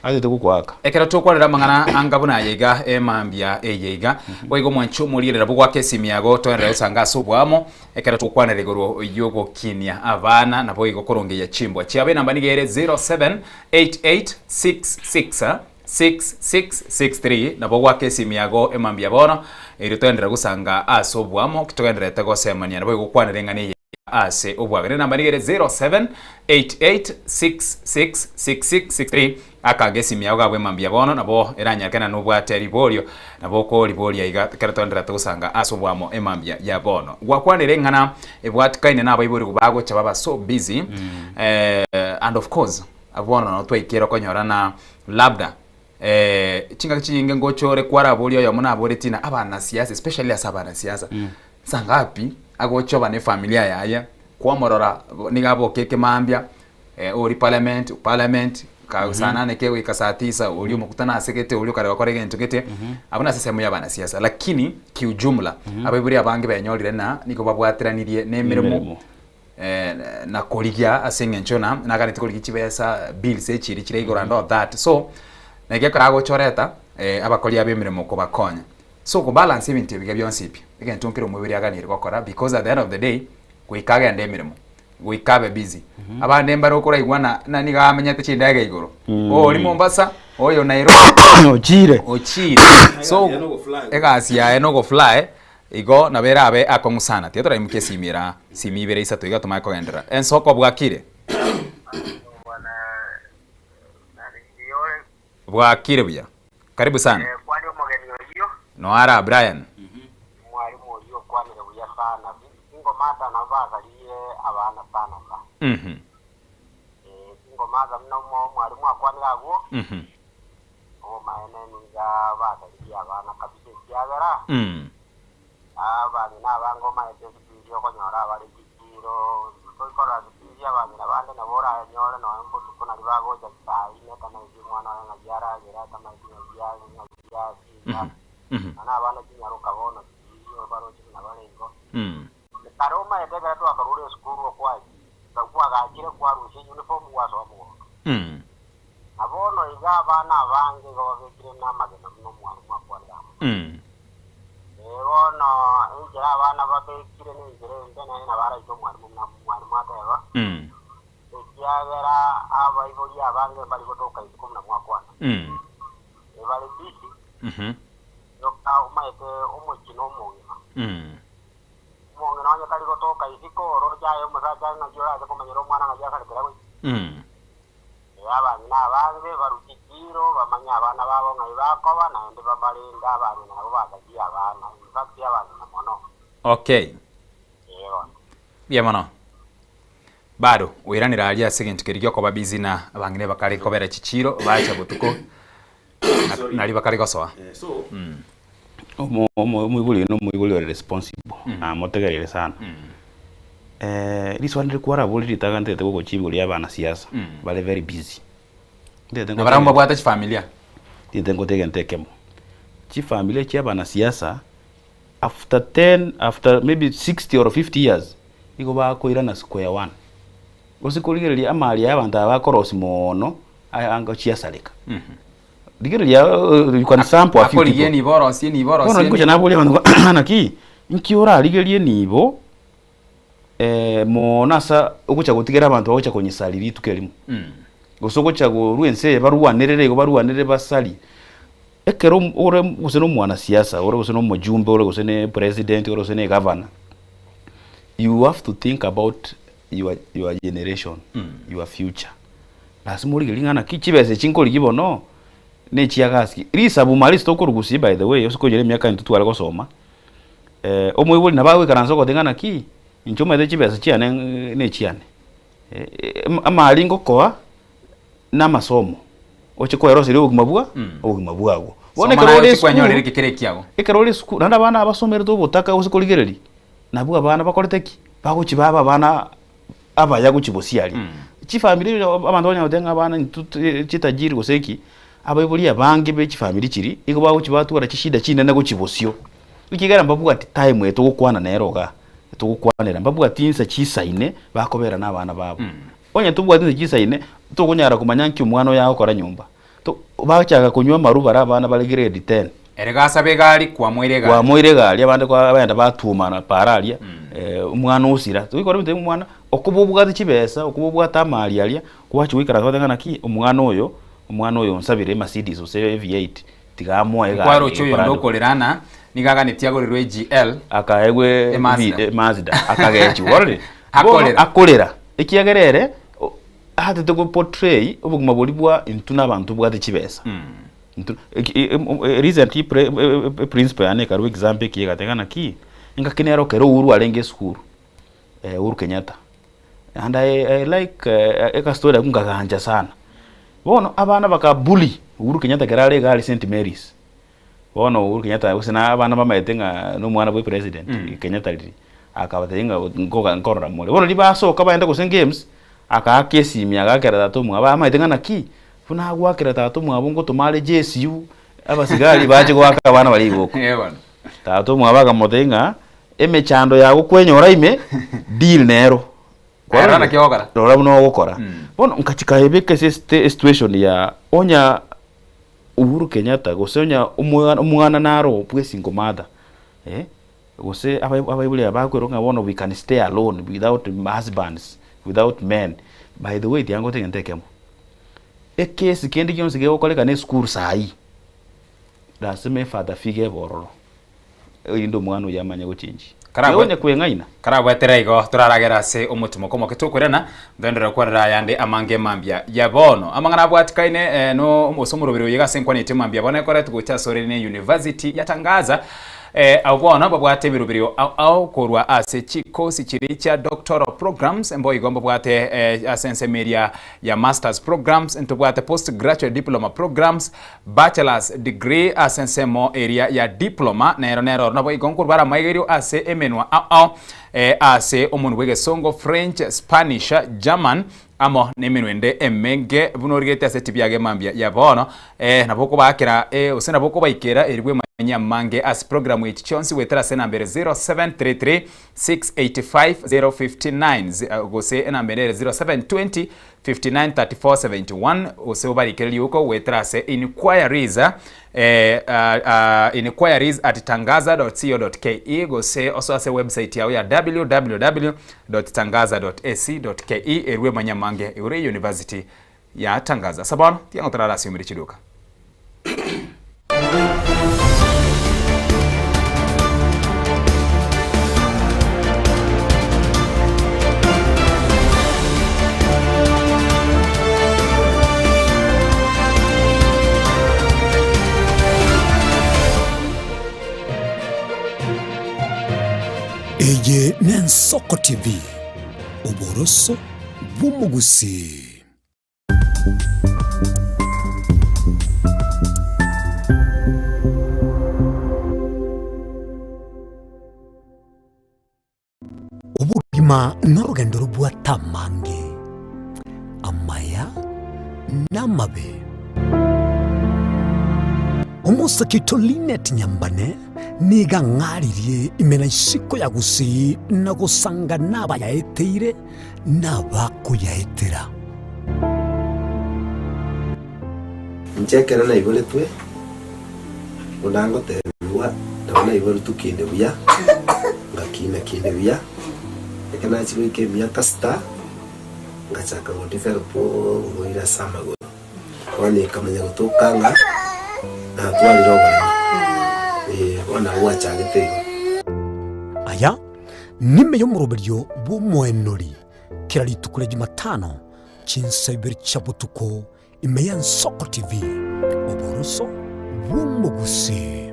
agete kukwaka ekera tokwarira mangana angabuna yega emambia eyega boigo mwancho mulirira bugwa kesimi yago tonera usanga subwamo ekera tokwanira goro yogo kinia abana na boigo koronge ya chimbo chiabe namba nigere 078866 6663 na bogwa kesimi yago emambia bono iri twendera gusanga asobwamo kitwendera tegosemania na boigo kwanira ngani ase obwagere namba nigere 0788666663 akagesi yago gabwe mambia bono nabo eranyakana nobwate ribolio nabo ko ribolia iga karatondera tugusanga asobwamo emambia ya bono gwakwanire ngana ebwatikaine nabo iburi kubago chababa so busy and of course abona no twikero konyorana labda chinga chinge ngochore kwara bolio yo muna boretina abana siasa especially asabana siasa sangapi agochoba ne familia yaya kwa morora nigabo keke mambia ori parliament ka sana ne kewe kasatisa uli mukutana sekete uli kare wakore gento kete abuna sesemu yabana siasa lakini kiujumla abiburi abange benyorire na niko babwatiranirie nemiremo na koligia asengenchona na kaniti koligi chibesa bills echiri chire igorando that so nege karago choreta abakoli abemiremo ko bakonya so ko balance ibintu biga byonsipi again tunkiro mubiri aganire gokora because at the end of the day kuikaga ndemiremo wikabe busy abande mbaro kora igwana na niga amenyete chindage igoro oli Mombasa oyo Nairobi ochire so egasia eno go fly igo na bera abe akomusana tietora imke simibere isatu iga tuma kogendera ensoko bwakire bwakire buya karibu sana no ara Brian mwalimu oyo kwanire buya sana ingomata na bagaliye abana sana ingomata mno mwalimu akwanira agwo o maene ninga bagaliye abana kabisa cyagara abana nabangoma etesibyo konyora bali kikiro ikora zikizia banyira bande na bora nyore no mbutu kuna libago ja sai ne kana iji mwana na yara gira kama iji ya ana bana kinyaro kabona iyo baro china bale ngo karoma yetega tu akarure skuru kwa kwa gakire kwa rushe uniform waso amu abono iga bana bange go bekire na magena no mwana makwanda bono injira abana babekire n'injire ndene na barayito mwarimu ateba ekyagera abayibuli abange bali gotoka 10 na mwakwana bali bisi yokka umayete umukino omungima umungina wanye kali gotoka isiko rojayo musaja ngajora aje komanyero mwana ngajaka kera we abana n'abange barukikiro bamanya abana babo ngayibakoba naende babalinda abana nabo bagaji abana bakati abana na mono. Okay. Bia mono. Bado wiranira alia second kirigyo ko babizi na abangine bakari kobera chichiro bacha gutuko nali bakari gosoa. So omuyibuli responsible motegerere sana. Liswandire kwara boli tagantete go chibuli abana siasa bale very busy. Na baramba bwata chi familia. Tengo tegenteke chi familia chi abana siasa after maybe 60 or 50 years iko ba koira na square one. Osikuligerelia amali abantu abakorosi mono anga chi asaleka. Digerelia you can sample a few people. Akoliye ni borosi ni borosi. Ono kuja nabuli abantu anaki nkiora aligelie nibo monasa okucha gutigera abantu bagocha konyisaliri tukelimu gosogocha go ruense baruwanerere go baruwanere basali ekero ore guseno mwana siasa ore guseno mujumbe ore gusene president ore gusene governor, you have to think about your generation, your future. Lazima uligelingana kichibese chinkoli kibono ne chiagaski risabu mali stokorugusi by the way yosikojere myaka ntutu wala gosoma omuyibuli nabawe karanzo ko dengana ki inchoma de chibesa chiane ne chiane amali ngokoa na masomo oche ko erosiri ogumabua ogumabwago bone karole kwanyolere kikere kiago ekarole school nanda bana abasomere to botaka usikoligereri nabwa bana bakoleteki baguchi baba bana abaya guchibosiali chifamily abantu banya odenga bana chitajiri goseki abayibuli abange be chifamily chiri iko baguchi batwara chishida chine na guchibosio ikigara mbabuga ati time eto gukwana neroga tugukwanira mbabuga tinsa chisaine bakobera nabana babo onye tubwa tinsa chisaine tukunyara kumanyanki umwana yaho kora nyumba to bachaga kunywa maruba abana bali grade 10 erega sabe gali kwa mwire gali abande kwa abanda batumana paralia umwana usira tukora bite umwana okububwa chibesa okububwa tamali alia kwachi wikara twatangana ki umwana oyo nsabire Mercedes ose V8 tigamwa ega kwaro choyo ndokolerana nigaga nitiagorerwe GL akaegwe Mazda akagechi wore akolera ikiagerere hata to portray obuguma bolibwa intuna abantu bwa chibesa recently principal ane karu example kigatengana ki ingakenero kero uru alenge school Uhuru Kenyatta and I like eka story kungaganja sana bono abana bakabuli Uhuru Kenyatta kerale gali St Mary's bono Uhuru Kenyatta usina abana bamayetenga no mwana we president Kenyatta liri akabatenga ngoga nkora mole bono libaso kabaenda ku games akakesi miaga kera tatu mwaba amayetenga naki funa gwa kera tatu mwabo ngo tumale JSU abasigali baje kwa abana bali boko yebana tatu mwaba kamotenga emechando yago kwenyora ime deal nero kwa na kiogara dora muno gukora bono nkachika hebeke situation ya onya Uhuru Kenyatta gosenya umwana naro pwesingo mother gose abayibuli abakwero ngabona we can stay alone without husbands without men. By the way tiango tengentekemo case kendi kyonse ge okoleka ne school sai daseme father figure bororo indo mwana yamanya guchinji karabone kwengaina karabwetera igo turaragera se umutumo komo kitukwirana ndendera kwarira yande amange mambia yabono amangana bwatikaine no umusomuro biro yiga senkwa nite mambia bona kora tugocha sorene university yatangaza abona babwate birubirio au korwa ase chikosi chiricha doctoral programs embo igomba bwate asense media ya masters programs into bwate postgraduate diploma programs bachelor's degree asense mo area ya diploma nero nabo igonko bara maigerio ase emenwa ase omuntu wegesongo French Spanish German amo neminwende emenge bunorigete ase tibyage mambia ya bono naboko bakira usena boko baikera eribwe manyamange as program with chonsi wetera sena mbere 0733 685 059 gose enambere 0720 593471 ose obarikeri yuko wetera se inquiries inquiries@tangaza.co.ke gose also ase website yao ya www.tangaza.ac.ke erwe manyamange ure university ya Tangaza sabano tiango tarara siumiri chiduka Eye Nensoko TV Oboroso Bumugusi. Obugima n'urugendo rw'atamange amaya n'amabe Umusakito Linet Nyambane niga ngaririe imena isiko ya gusi na gusanga naba yaeteire nabako yaetera Nchekera na ibole twe unango terwa tabana ibole tukinde buya ngakina kinde buya ekana chiwe ke miaka sta ngachaka ngotifero po ngoira samago wani kamanya gutokanga na twali roga wana wacha gitego aya nime yo muroberyo bumwenori kirali tukule Jumatano chinsaiber chabutuko imeya Nsoko TV oboroso bumugusi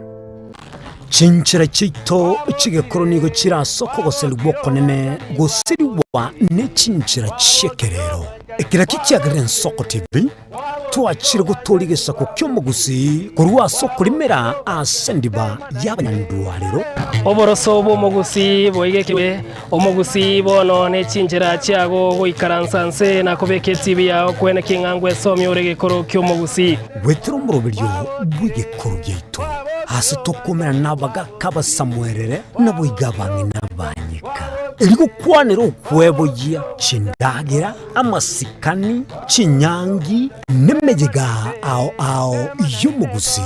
chinchira chito chigekoro nigo chirasoko goseluboko nene gosiriwa ne chinchira chekerero ekira kikiagire Nsoko TV tuachire guturigesa ku kyomugusi kurwa soko limera asendiba y'abanyandwarero oboroso bumugusi boigekiwe omugusi bono ne chinjira cyago goikaransanse na kubeketi bya kwene kingangwe somyo regekoro kyomugusi wetero muroberyo bwigekoro gyeito hasi tokomera nabaga kaba Samuelere nabo igabange nabanyika eriko kwanero kwebogia chindagira amasikani chinyangi nemejega ao yumugusi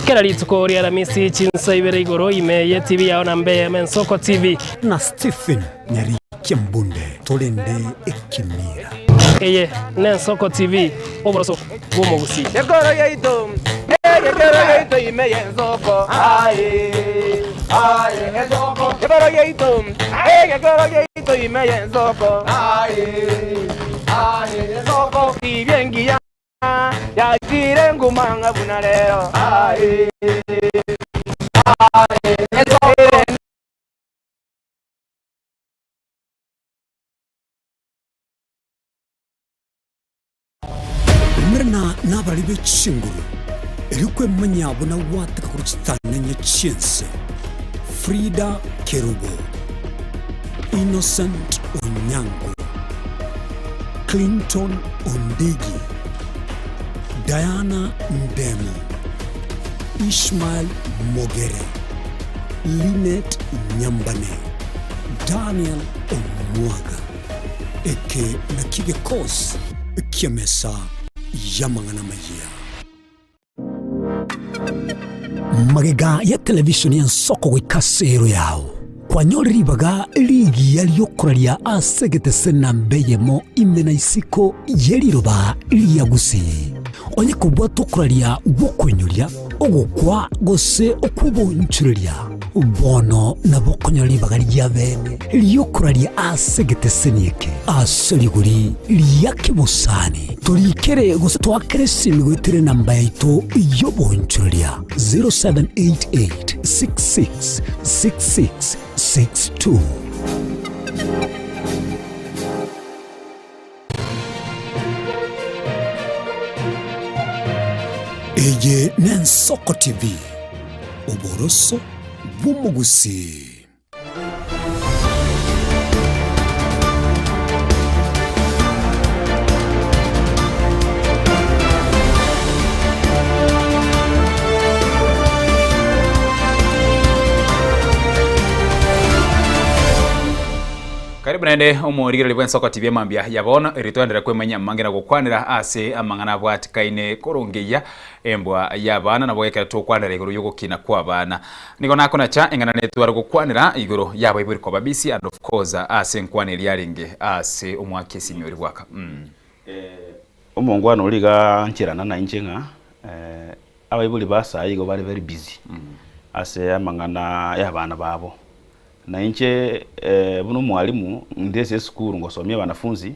Keralitsuko ria Ramisi chinsaibere igoro imeye TV yao na Mbeya Nsoko TV na Stephen Nyari Kimbunde tolende ekimira eye Nsoko TV oboroso bumugusi Yekoro yeito imeye Nsoko Nsoko Yekoro yeito imeye Nsoko Nsoko ibyengia ya jire ngumanga bunalero Mrna nabali bechinguru erikwe manyabo na wataka kuruchitanya chense Frida Kerubo Innocent Onyango Clinton Ondegi Diana Ndemo Ishmael Mogere Linet Nyambane Daniel Omwaga eke na kigekos kiamesa yamangana maya magega ya televisioni ya Nsoko gwikasero yao kwanyori baga ligi yaliyokoralia asegete sena mbeyemo imena isiko yeliroba liyagusi onye kubwa tokuralia gukwenyoria ogukwa gose okubonchuria bono na bokonyori bagari ya bene liyokuraria asegetesenike aseriguri liyakibusani turikere gusa twakere simigwitire namba yaitu yobonchoria 0788 66 66 62. Eye Nensoko TV, Oboroso Bumugusi. Karibu nende umurigire libwe Nsoko TV mambia yabono ritwendera kwemanya mangena gukwanira ase amangana bwatikaine kurungiya embwa yabana nabo yekera tukwanira iguru yugukina kwa bana niko nako nacha engana netwara gukwanira iguru yabo iburi kwa babisi and of course ase nkwanira yaringe ase umwake sinyori waka umongwana uliga nchirana na injenga abayibuli basa igo bari very busy ase amangana yabana babo na inche buno mwalimu ndese school ngosomye banafunzi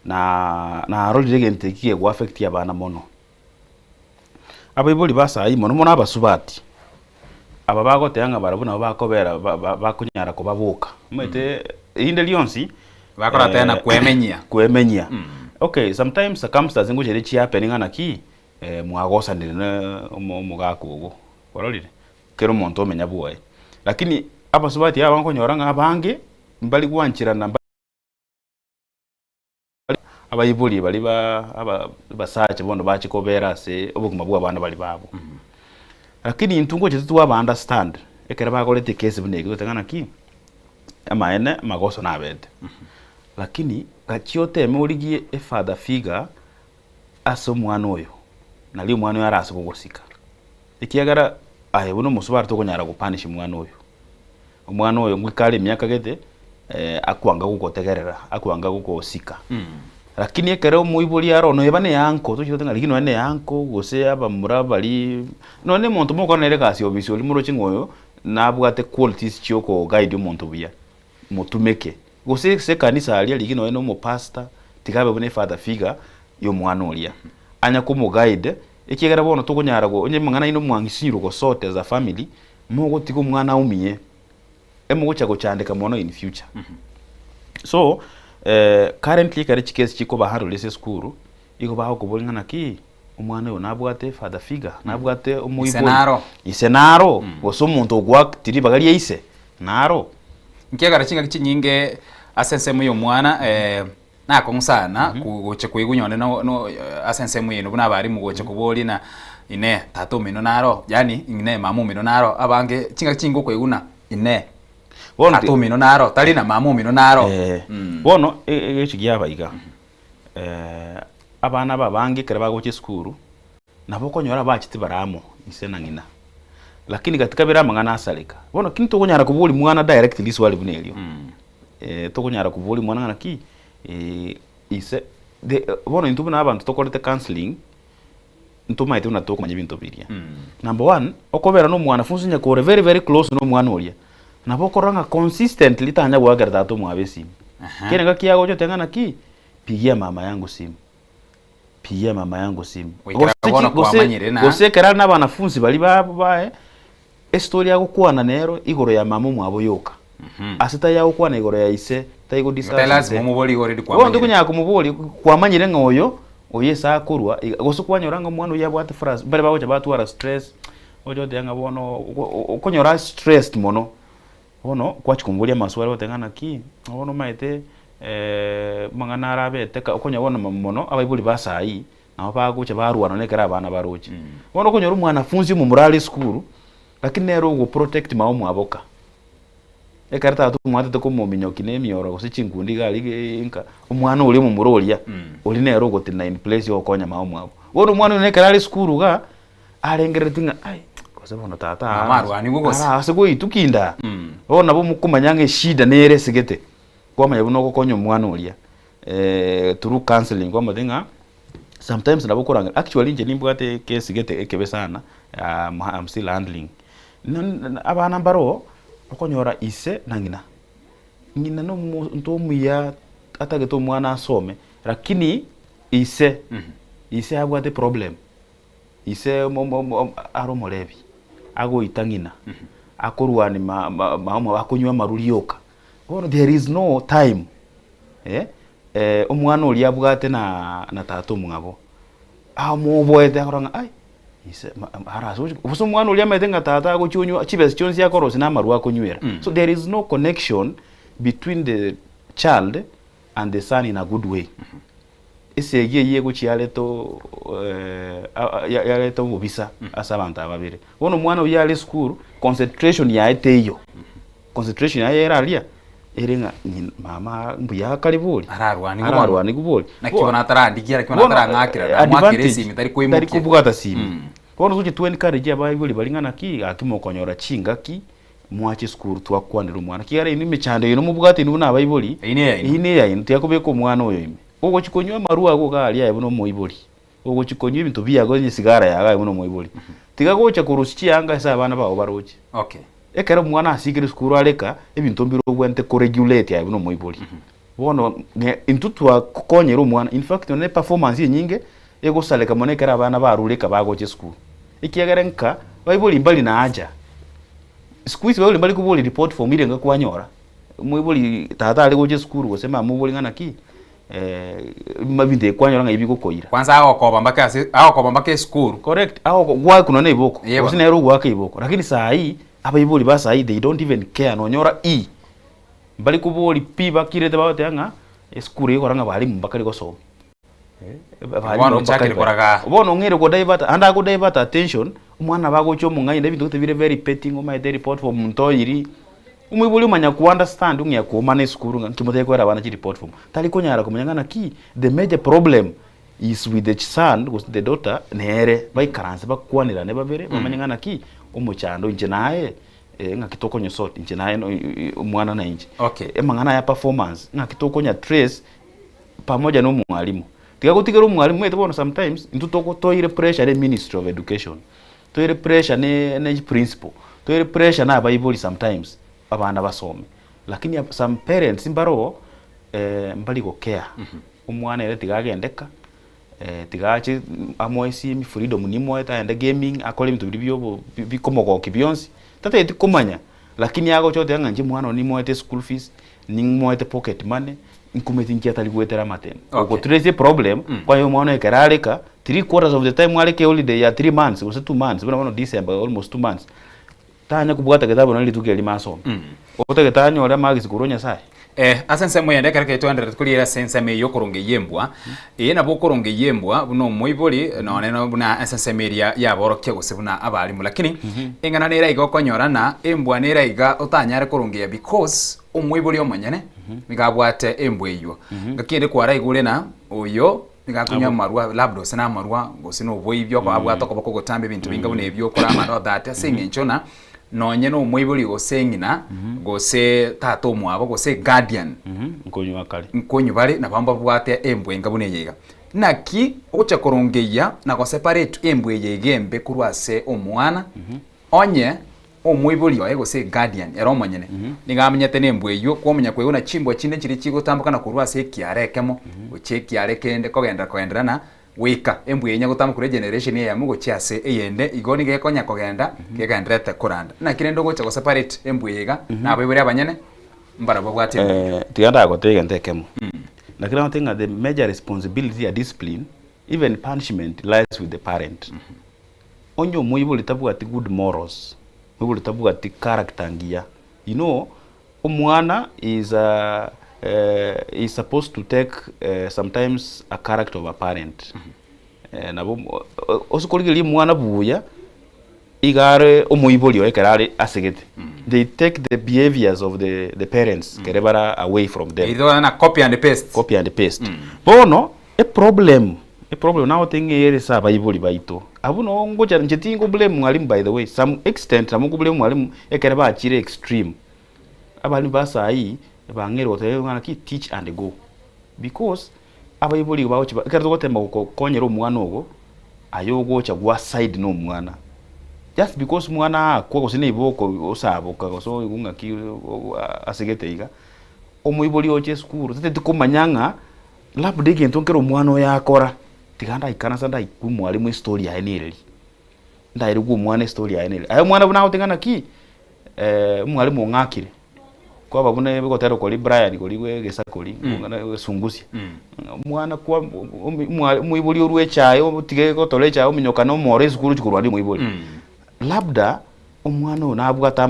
na role regente kiye go affect ya bana mono abayibuli basa mono mono abasubati aba bagoteyanga barabuna bakobera bakunyara ko babuka mwete inde lyonsi bakora tena kwemenya okay sometimes circumstances ngojere chi happening anaki mwagosa ndine umugakugo warolire kero monto omenya buwaye lakini abasubati abanko nyoranga abange mbali gwanchirana abayibuli bali basache bondo bachikobera se obuguma bwa bana bali babo lakini intungo chetu aba understand ekera bagolete case bunege gutangana ki amaene magoso nabete lakini gachiote emurigie e father figure aso mwana oyo nali mwana oyo araso kugosika ikiagara buno musubara to konyara gupanish mwana oyo umwana oyo ngwikale myaka gete akwanga gukotegerera akwanga gukosika lakini ekere umuyibuli yaro no yebane yanko to chito ngari no ene yanko gose aba murabali no ne muntu moko nere kasi obisyo limuro chingoyo nabwate qualities choko guide umuntu buya mutumeke gose se kanisa ali ligino eno mu pastor tikabe bune father figure yo mwana olia anya ko mu guide ekigera bono to kunyara go onye mangana ino mwangisiro go sote za family mugo tiko mwana umiye emugocha gochandika mono in future so currently kare chikesi chiko baharo lese school iko baho kubolingana ki umwana yo nabwate father figure nabwate umuyiboli isenaro goso muntu gwa tiri bagali yise naro nkegara chinga kinyinge asensemu yo mwana nako musana kugoche kuigunyone no asensemu yino buna bari mugoche kuboli na ine tato mino naro yani ine mamu mino naro abange chinga chingo kweguna ine bono atumino naro tali na mamu mino naro bono echigiaba iga abana babange kare bagoche school nabo konyora bachiti baramo isena ngina lakini katika birama ngana asalika bono kintu konyara kubuli mwana directly swali bunelio to konyara kubuli mwana ngana ki ise bono intu buna abantu tokolete counseling ntuma ite unatoko manye bintu biria number 1 okobera no mwana funzi nyakore very very close no mwana olia nabo koranga consistently tanya gwagarta to mwabesi kene gakiago cyo tengana ki pigia mama yangu simu gose kera na banafunzi bali bae story yako kuana nero igoro ya mama mwabo yoka asita yako kuana igoro ya ise taigo discuss lazima mumuboli igoro kwa manyire kunya kumuboli kwa manyire ngoyo oyesa akurwa goso kwanyoranga mwana yabwate phrase bale bawo chabatu stress ojo deyanga bono ukonyora stressed mono bono kwachikumbulia maswali batengana ki bono maite mangana arabete ukonya bona mono abayibuli basayi naho baguche barwana nekera abana baruchi bono konyora umwana funzi mu murali school lakini nero go protect mawo mwaboka ekarta tu mwate ko mu minyoki ne miyoro go sichingundi gali inka umwana uli mu murolia uli nero go tina in place yo konya mawo mwabo bono umwana nekera ali school ga arengeretinga ai kosabono tata amarwani gugose asego itukinda bona bo mukumanyange shida nere sigete kwama yabuno ko konyo mwana ulia through counseling kwama denga sometimes nabokoranga actually nje nimbwate case gete ekebe sana I'm still handling abana baro okonyora ise na ngina no muntu muya atageto mwana asome lakini ise abwate problem ise aro molebi ago itangina akorwani bakunywa marurioka there is no time omwana uri abwate na tato mungabo amuboete akoranga ai ise haraso ubuso mwana uri ametenga tata ago chunywa chibes chonsi yakorosi na marua kunywera so there is no connection between the child and the son in a good way esege yego chialeto yaleto mubisa asa abantu ababire wono mwana uyale school concentration ya eteyo concentration ya eralia erenga mama mbuya kalibuli ararwani kubuli nakibona atarandigira kibona atarangakira mwakire simi tari tari kubugata simi wono zuke 20 kare ya bayibuli balingana ki akimokonyora chingaki mwache school twakwanira umwana kigare indi mechande yino mubugati nuna bayibuli ine ya indi yakobeko mwana oyo ime ogo chikonywa marua ago gali ya buno moibuli ogo chikonywa ibintu biyago ni sigara ya buno moibuli tigago cha kurusichi anga sa bana bawo baroche okay ekera mwana asigire skuru aleka ebintu mbiro gwente ko regulate ya buno moibuli bono intutwa kukonyera umwana in fact ne performance nyinge ego saleka monekera abana baruleka bagoche skuru ikiagarenka bayibuli mbali na aja squeeze bayibuli mbali kubuli report form ile ngakwanyora moibuli tata ali goche skuru gosema mubuli ngana ki mabinde kwanyora ngibi gukoira kwanza aho mbake school correct aho gwa kuna ne iboko usine ero gwa ke iboko lakini saa hii abayibuli basa hii they don't even care nonyora bali kubuli piba kirete bawote anga school yikoranga bali mbakali gosoma bono chakiri koraga bono ngere ko divert anda ko divert attention umwana bagocho mungai ndebintu tebire very petting oma ide report for muntoyiri umwibuli manya ku understand ungya ku mane skuru ngimothe kwera bana chi report form tali konyara kumanyangana ki the major problem is with the son was the daughter nere bai karanse bakwanira ne babere bamanyangana ki umuchando nje naye ngakitokonyo sort nje naye umwana na nje okay emangana ya performance ngakitokonya trace pamoja no mwalimu tigagutigera umwalimu mwete bono sometimes intutoko toire pressure the Ministry of Education toire pressure ne principal toire pressure na abayibuli sometimes abana basome lakini some parents mbaro mbali go care umwana ere tigagendeka tigache amoisi mi freedom ni moeta ende gaming akole bintu bibyo bikomogo kibionsi tata etikomanya lakini yago chote nganje mwana ni moete school fees ni moete pocket money inkumeti nkiata ligwetera maten uko trace problem kwa hiyo mwana ekaraleka 3/4 of the time waleke holiday ya 3 months or 2 months bwana December almost 2 months tanya kubwata kitabu nali tukeli masomo ote ketanya ora magisi kuronya sai asense moyende kareke twandere tukulira sense me yokoronge yembwa na bokoronge yembwa buno moiboli none no buna asense meria ya borokye gusibuna abalimu lakini engana nera igokonyora na embwa nera iga utanyare koronge ya because omoiboli omanyane migabwate embwa iyo ngakinde kwara igure na oyo migakunya marwa labdo sana marwa gosino boibyo kwa abwato ko gotambe bintu bingabu nebyo kora amano that asengenchona nonye no moiboli gosengina gose tato mwabo gose guardian nkonyu bali na bamba bwate embwe ngabune yega naki ocha korongeya na go separate embwe yegembe kurwase omwana onye omoiboli yo gose guardian era omanyene ningamenyete nembwe yo kwomenya kwe una chimbo chinde chiri chigotambuka na kurwase kiarekemo ocheki arekende kogenda na wika embwe yenya gutama kure generation ya mugo chiase eyende igoni gekonya kogenda gegendrete kuranda na kirendo gocha go separate embwe yega na abebere abanyene mbara bwate tiganda gotege ntekemo na kila thing the major responsibility ya discipline even punishment lies with the parent onyo moibo litabu ati good morals moibo litabu ati character ngia you know omwana is supposed to take sometimes a character of a parent na osikoligeli mwana buya igare omoiboli oekerare asegete they take the behaviors of the parents kerebara away from them either na copy and paste bono a problem now thing ere sa baiboli baito abuno ngoja njetingo blame mwalimu by the way some extent amugo blame mwalimu ekereba achire extreme abali basa hii bangere wote ngana ki teach and go because abayibuli bawo chiba kerzo gotemba ko konyero umwana ogo ayogo cha gwa side no umwana just because mwana kwa gusine iboko osabuka goso ngaki asegete iga omuibori oche skuru tete tukumanyanga labda ikintu nkero mwana yakora tiganda ikana sanda iku mwalimu story ya eneri ndaire ku mwana story ya eneri ayo mwana buna utingana ki mwalimu ngakire kwa babune bigotero koli Brian koli wegesa koli ngana sungusia mwana kwa muibori urwe chayo tige gotole chayo minyoka no more skuru chikurwani muibori labda omwana onabwata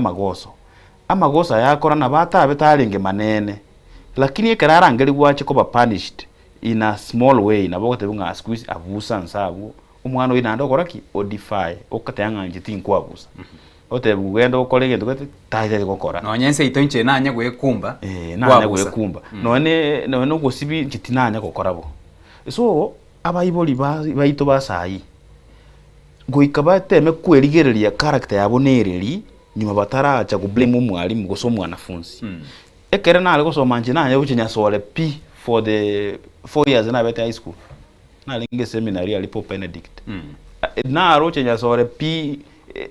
amagoso yakora na bata betaringe manene lakini ekarara ngeli gwache ko punished in a small way na bogote bunga squeeze abusa nsabu omwana ina ndo koraki odify okatanga njiti nkwabusa ote bugendo okolege ndogete taide gokora no nyense itonche nanya gwekumba nanya gwekumba no gosibi njiti nanya gokorabo so abayiboli bayito basayi goikaba teme kwerigereria character yabo nereri nyuma bataracha ku blame umwalimu goso mwanafunzi ekere na algo so manje na yo chinya sole p for the 4 years na beta high school na linge seminary alipo Benedict na aro chinya sole p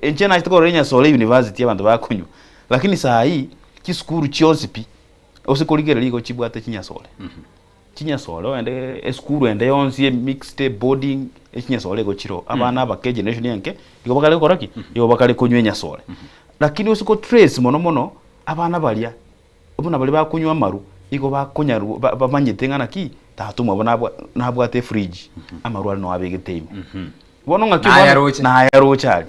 enchena chitoko renya sole university abantu bakunyu lakini saa hii ki school chionsi p osikuligereri go chibwate chinya sole chinya sole ende school ende yonsi mixed boarding chinya sole go chiro abana ba generation yanke igo bakale koraki igo bakale kunywenya sole lakini usiko trace mono abana balia obuna bali bakunywa amaru igo bakunyaru bamanyete ngana ki tatumwa bona nabwate fridge amaru ali no abegete bono ngaki na yarocha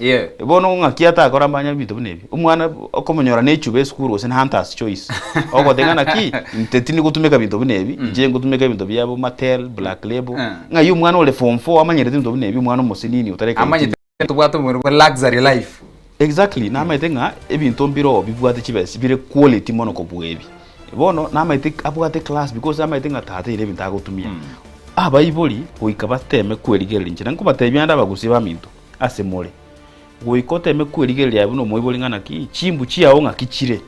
bono ngaki atakora mbanya bitu bunebi umwana okomonyora nechube school ose hunters choice ogo dengana ki ntetini gutumeka bintu bunebi nje ngutumeka bintu byabo Mattel Black Label ngayo umwana ole form 4 amanyere bintu bunebi umwana musinini utareka amanyete tubwato mu luxury life. Exactly, na maite nga ebintu mbiro bibwate chibesi bire quality mono ko bwebi. Bono na maite abwate class because na maite nga tate ile bintu agotumia. Abayiboli oikaba teme kwerigerera nchina nko batebyanda bagusiba mintu asemole. Goikote me kwerigerera yabuno moyiboli ngana ki chimbu chiawo nga kichire.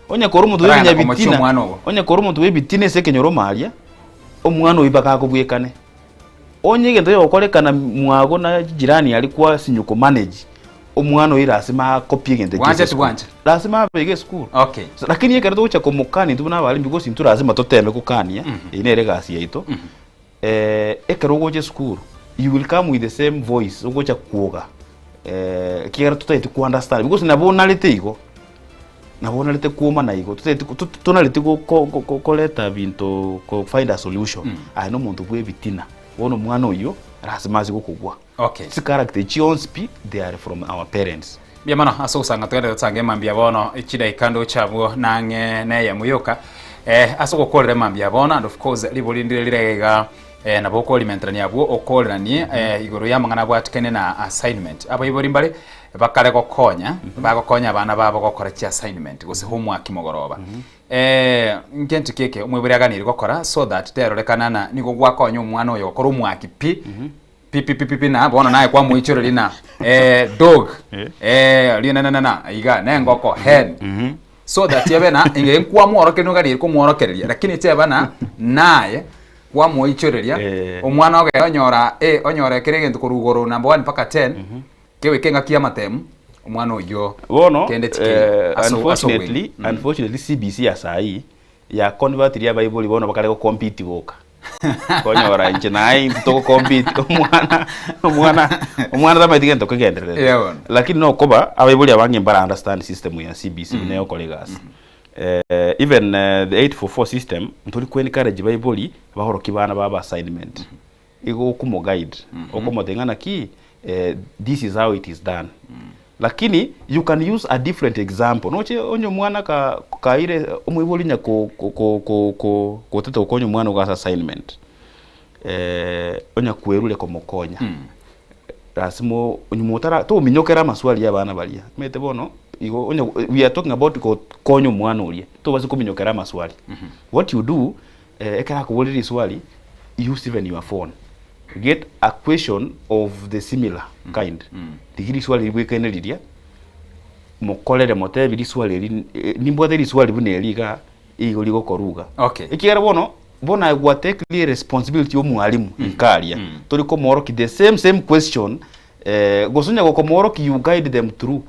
Onya koro muntu webinya bitina. Onya koro muntu webitine sekenyoro malia. Omwana oibaka akobwekane. Onye gento yokolekana mwago na jirani alikuwa sinyuko manage. Omwana oyirasima copy gente wanje lazima bege school okay lakini yeka ndo cha komukani ndubuna bali because intu lazima toteme kukania ine regasi yaito ekero goje school you will come with the same voice ugocha kuoga kigera tutaiti ku understand because nabona lete kuoma na igo tunalete ko leta bintu ko find a solution I no muntu bwe bitina wono mwana oyo lazima zikukugwa. Okay. This character chionspi they are from our parents. Biamano aso usanga twende tsange mambia bono ichida ikando chabo nange na ya muyoka aso gokorera mambia bono and of course libolindire lirega na boko alimentrani abo okorani igoro ya mangana bwatikene na assignment abo ibori mbale bakare gokonya bagokonya abana babo gokora chi assignment gose homework mogoroba ngenti keke umweburi aganiri gokora so that terorekana na nigo gwakonya umwana oyo gokora umwaki pipi na bona naye kwa muichoro lina dog lina iga nengoko hen so that yabena inge kwa mworoke no gari ko mworokereria lakini tebana naye kwa muichoreria omwana oge onyora kirege ntukurugoro number 1 mpaka 10 kewe kenga kia matemu omwana oyo bono unfortunately CBC asai ya convert ya Bible bono bakale ko compete boka konyora nje naye to compete omwana tamatige ntoke genderere lakini no koba Bible abange mbara understand system ya CBC neyo kolegas even the 844 system ntuli ku encourage Bible bahoro kibana baba assignment igo kumo guide okomotengana ki this is how it is done lakini you can use a different example noche onyo mwana ka ile omwiboli nya ko teto konyo mwana ga assignment onya kwerule ko mokonya rasimo onyumotara to minyokera maswali ya bana balia mete bono igo onya we are talking about ko konyo mwana ulie to basi ko minyokera maswali what you do ekara ko woliri swali use even your phone get a question of the similar kind digiri swali libwekene lidia mokolere motebiri swali nimbwateri swali buneliga igo ligo koruga okay ikigera bono bona gwa take clear responsibility yo mwalimu ikaria tuli ko moroki the same question gosunya gokomoro ki you guide them through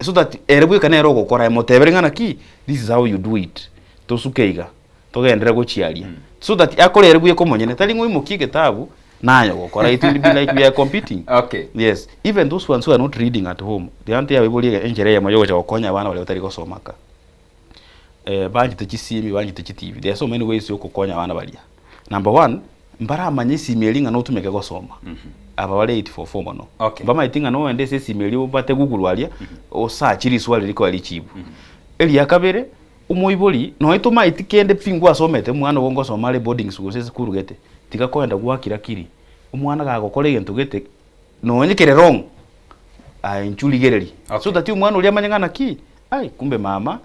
so that erebwe kana ero gokora emoteberengana ki this is how you do it to sukeiga to gendera gochiaria so that akore erebwe komonyene tali ngoi mukige tabu nayo gokora it will be like we are competing. Okay, yes, even those ones who are not reading at home the ante abibuli enjere ya moyo gocha gokonya abana bale batari gosomaka banjite kisimi banjite TV. There are so many ways yo kukonya abana balia. Number 1, mbara amanye simeli no tumeke gosoma aba wale 844 mono. Okay, bama itinga no ende se simeli obate Google walia o search ri swali liko ali chibu eli yakabere umoiboli no ituma itikende pingwa asomete mwana wongo somale boarding school se school gete tika kwenda gwakira kiri umwana gagokore gento gete no nyekere wrong inchuli gereri so that umwana uli amanyangana ki ai kumbe mama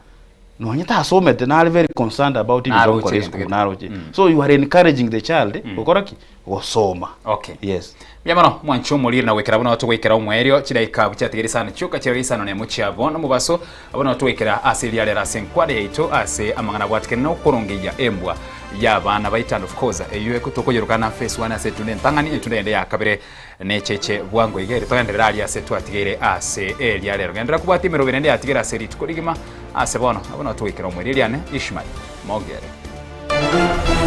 no nyeta asomete na very concerned about it don't correct school naroje so you are encouraging the child gokoraki gosoma. Okay, yes Yamano mwancho mulira na wekera abana batwekera umwerio kidaika bucyategere sana cyuka kirisano ne mucyabo no mubaso abana batwekera asili ya lera senkwade yaito ase amangana bwatike no korongeya embwa yabana baitand of course eyo kutokoyerukana face one ase tunde ntangani tunde ya kabere ne cheche bwango igere twagendera ali ase twatigere ase elia lero gendera kubwatimiro birende atigera ase ritko rigima ase bono abana batwekera umwerio liane Ishmael Mogere.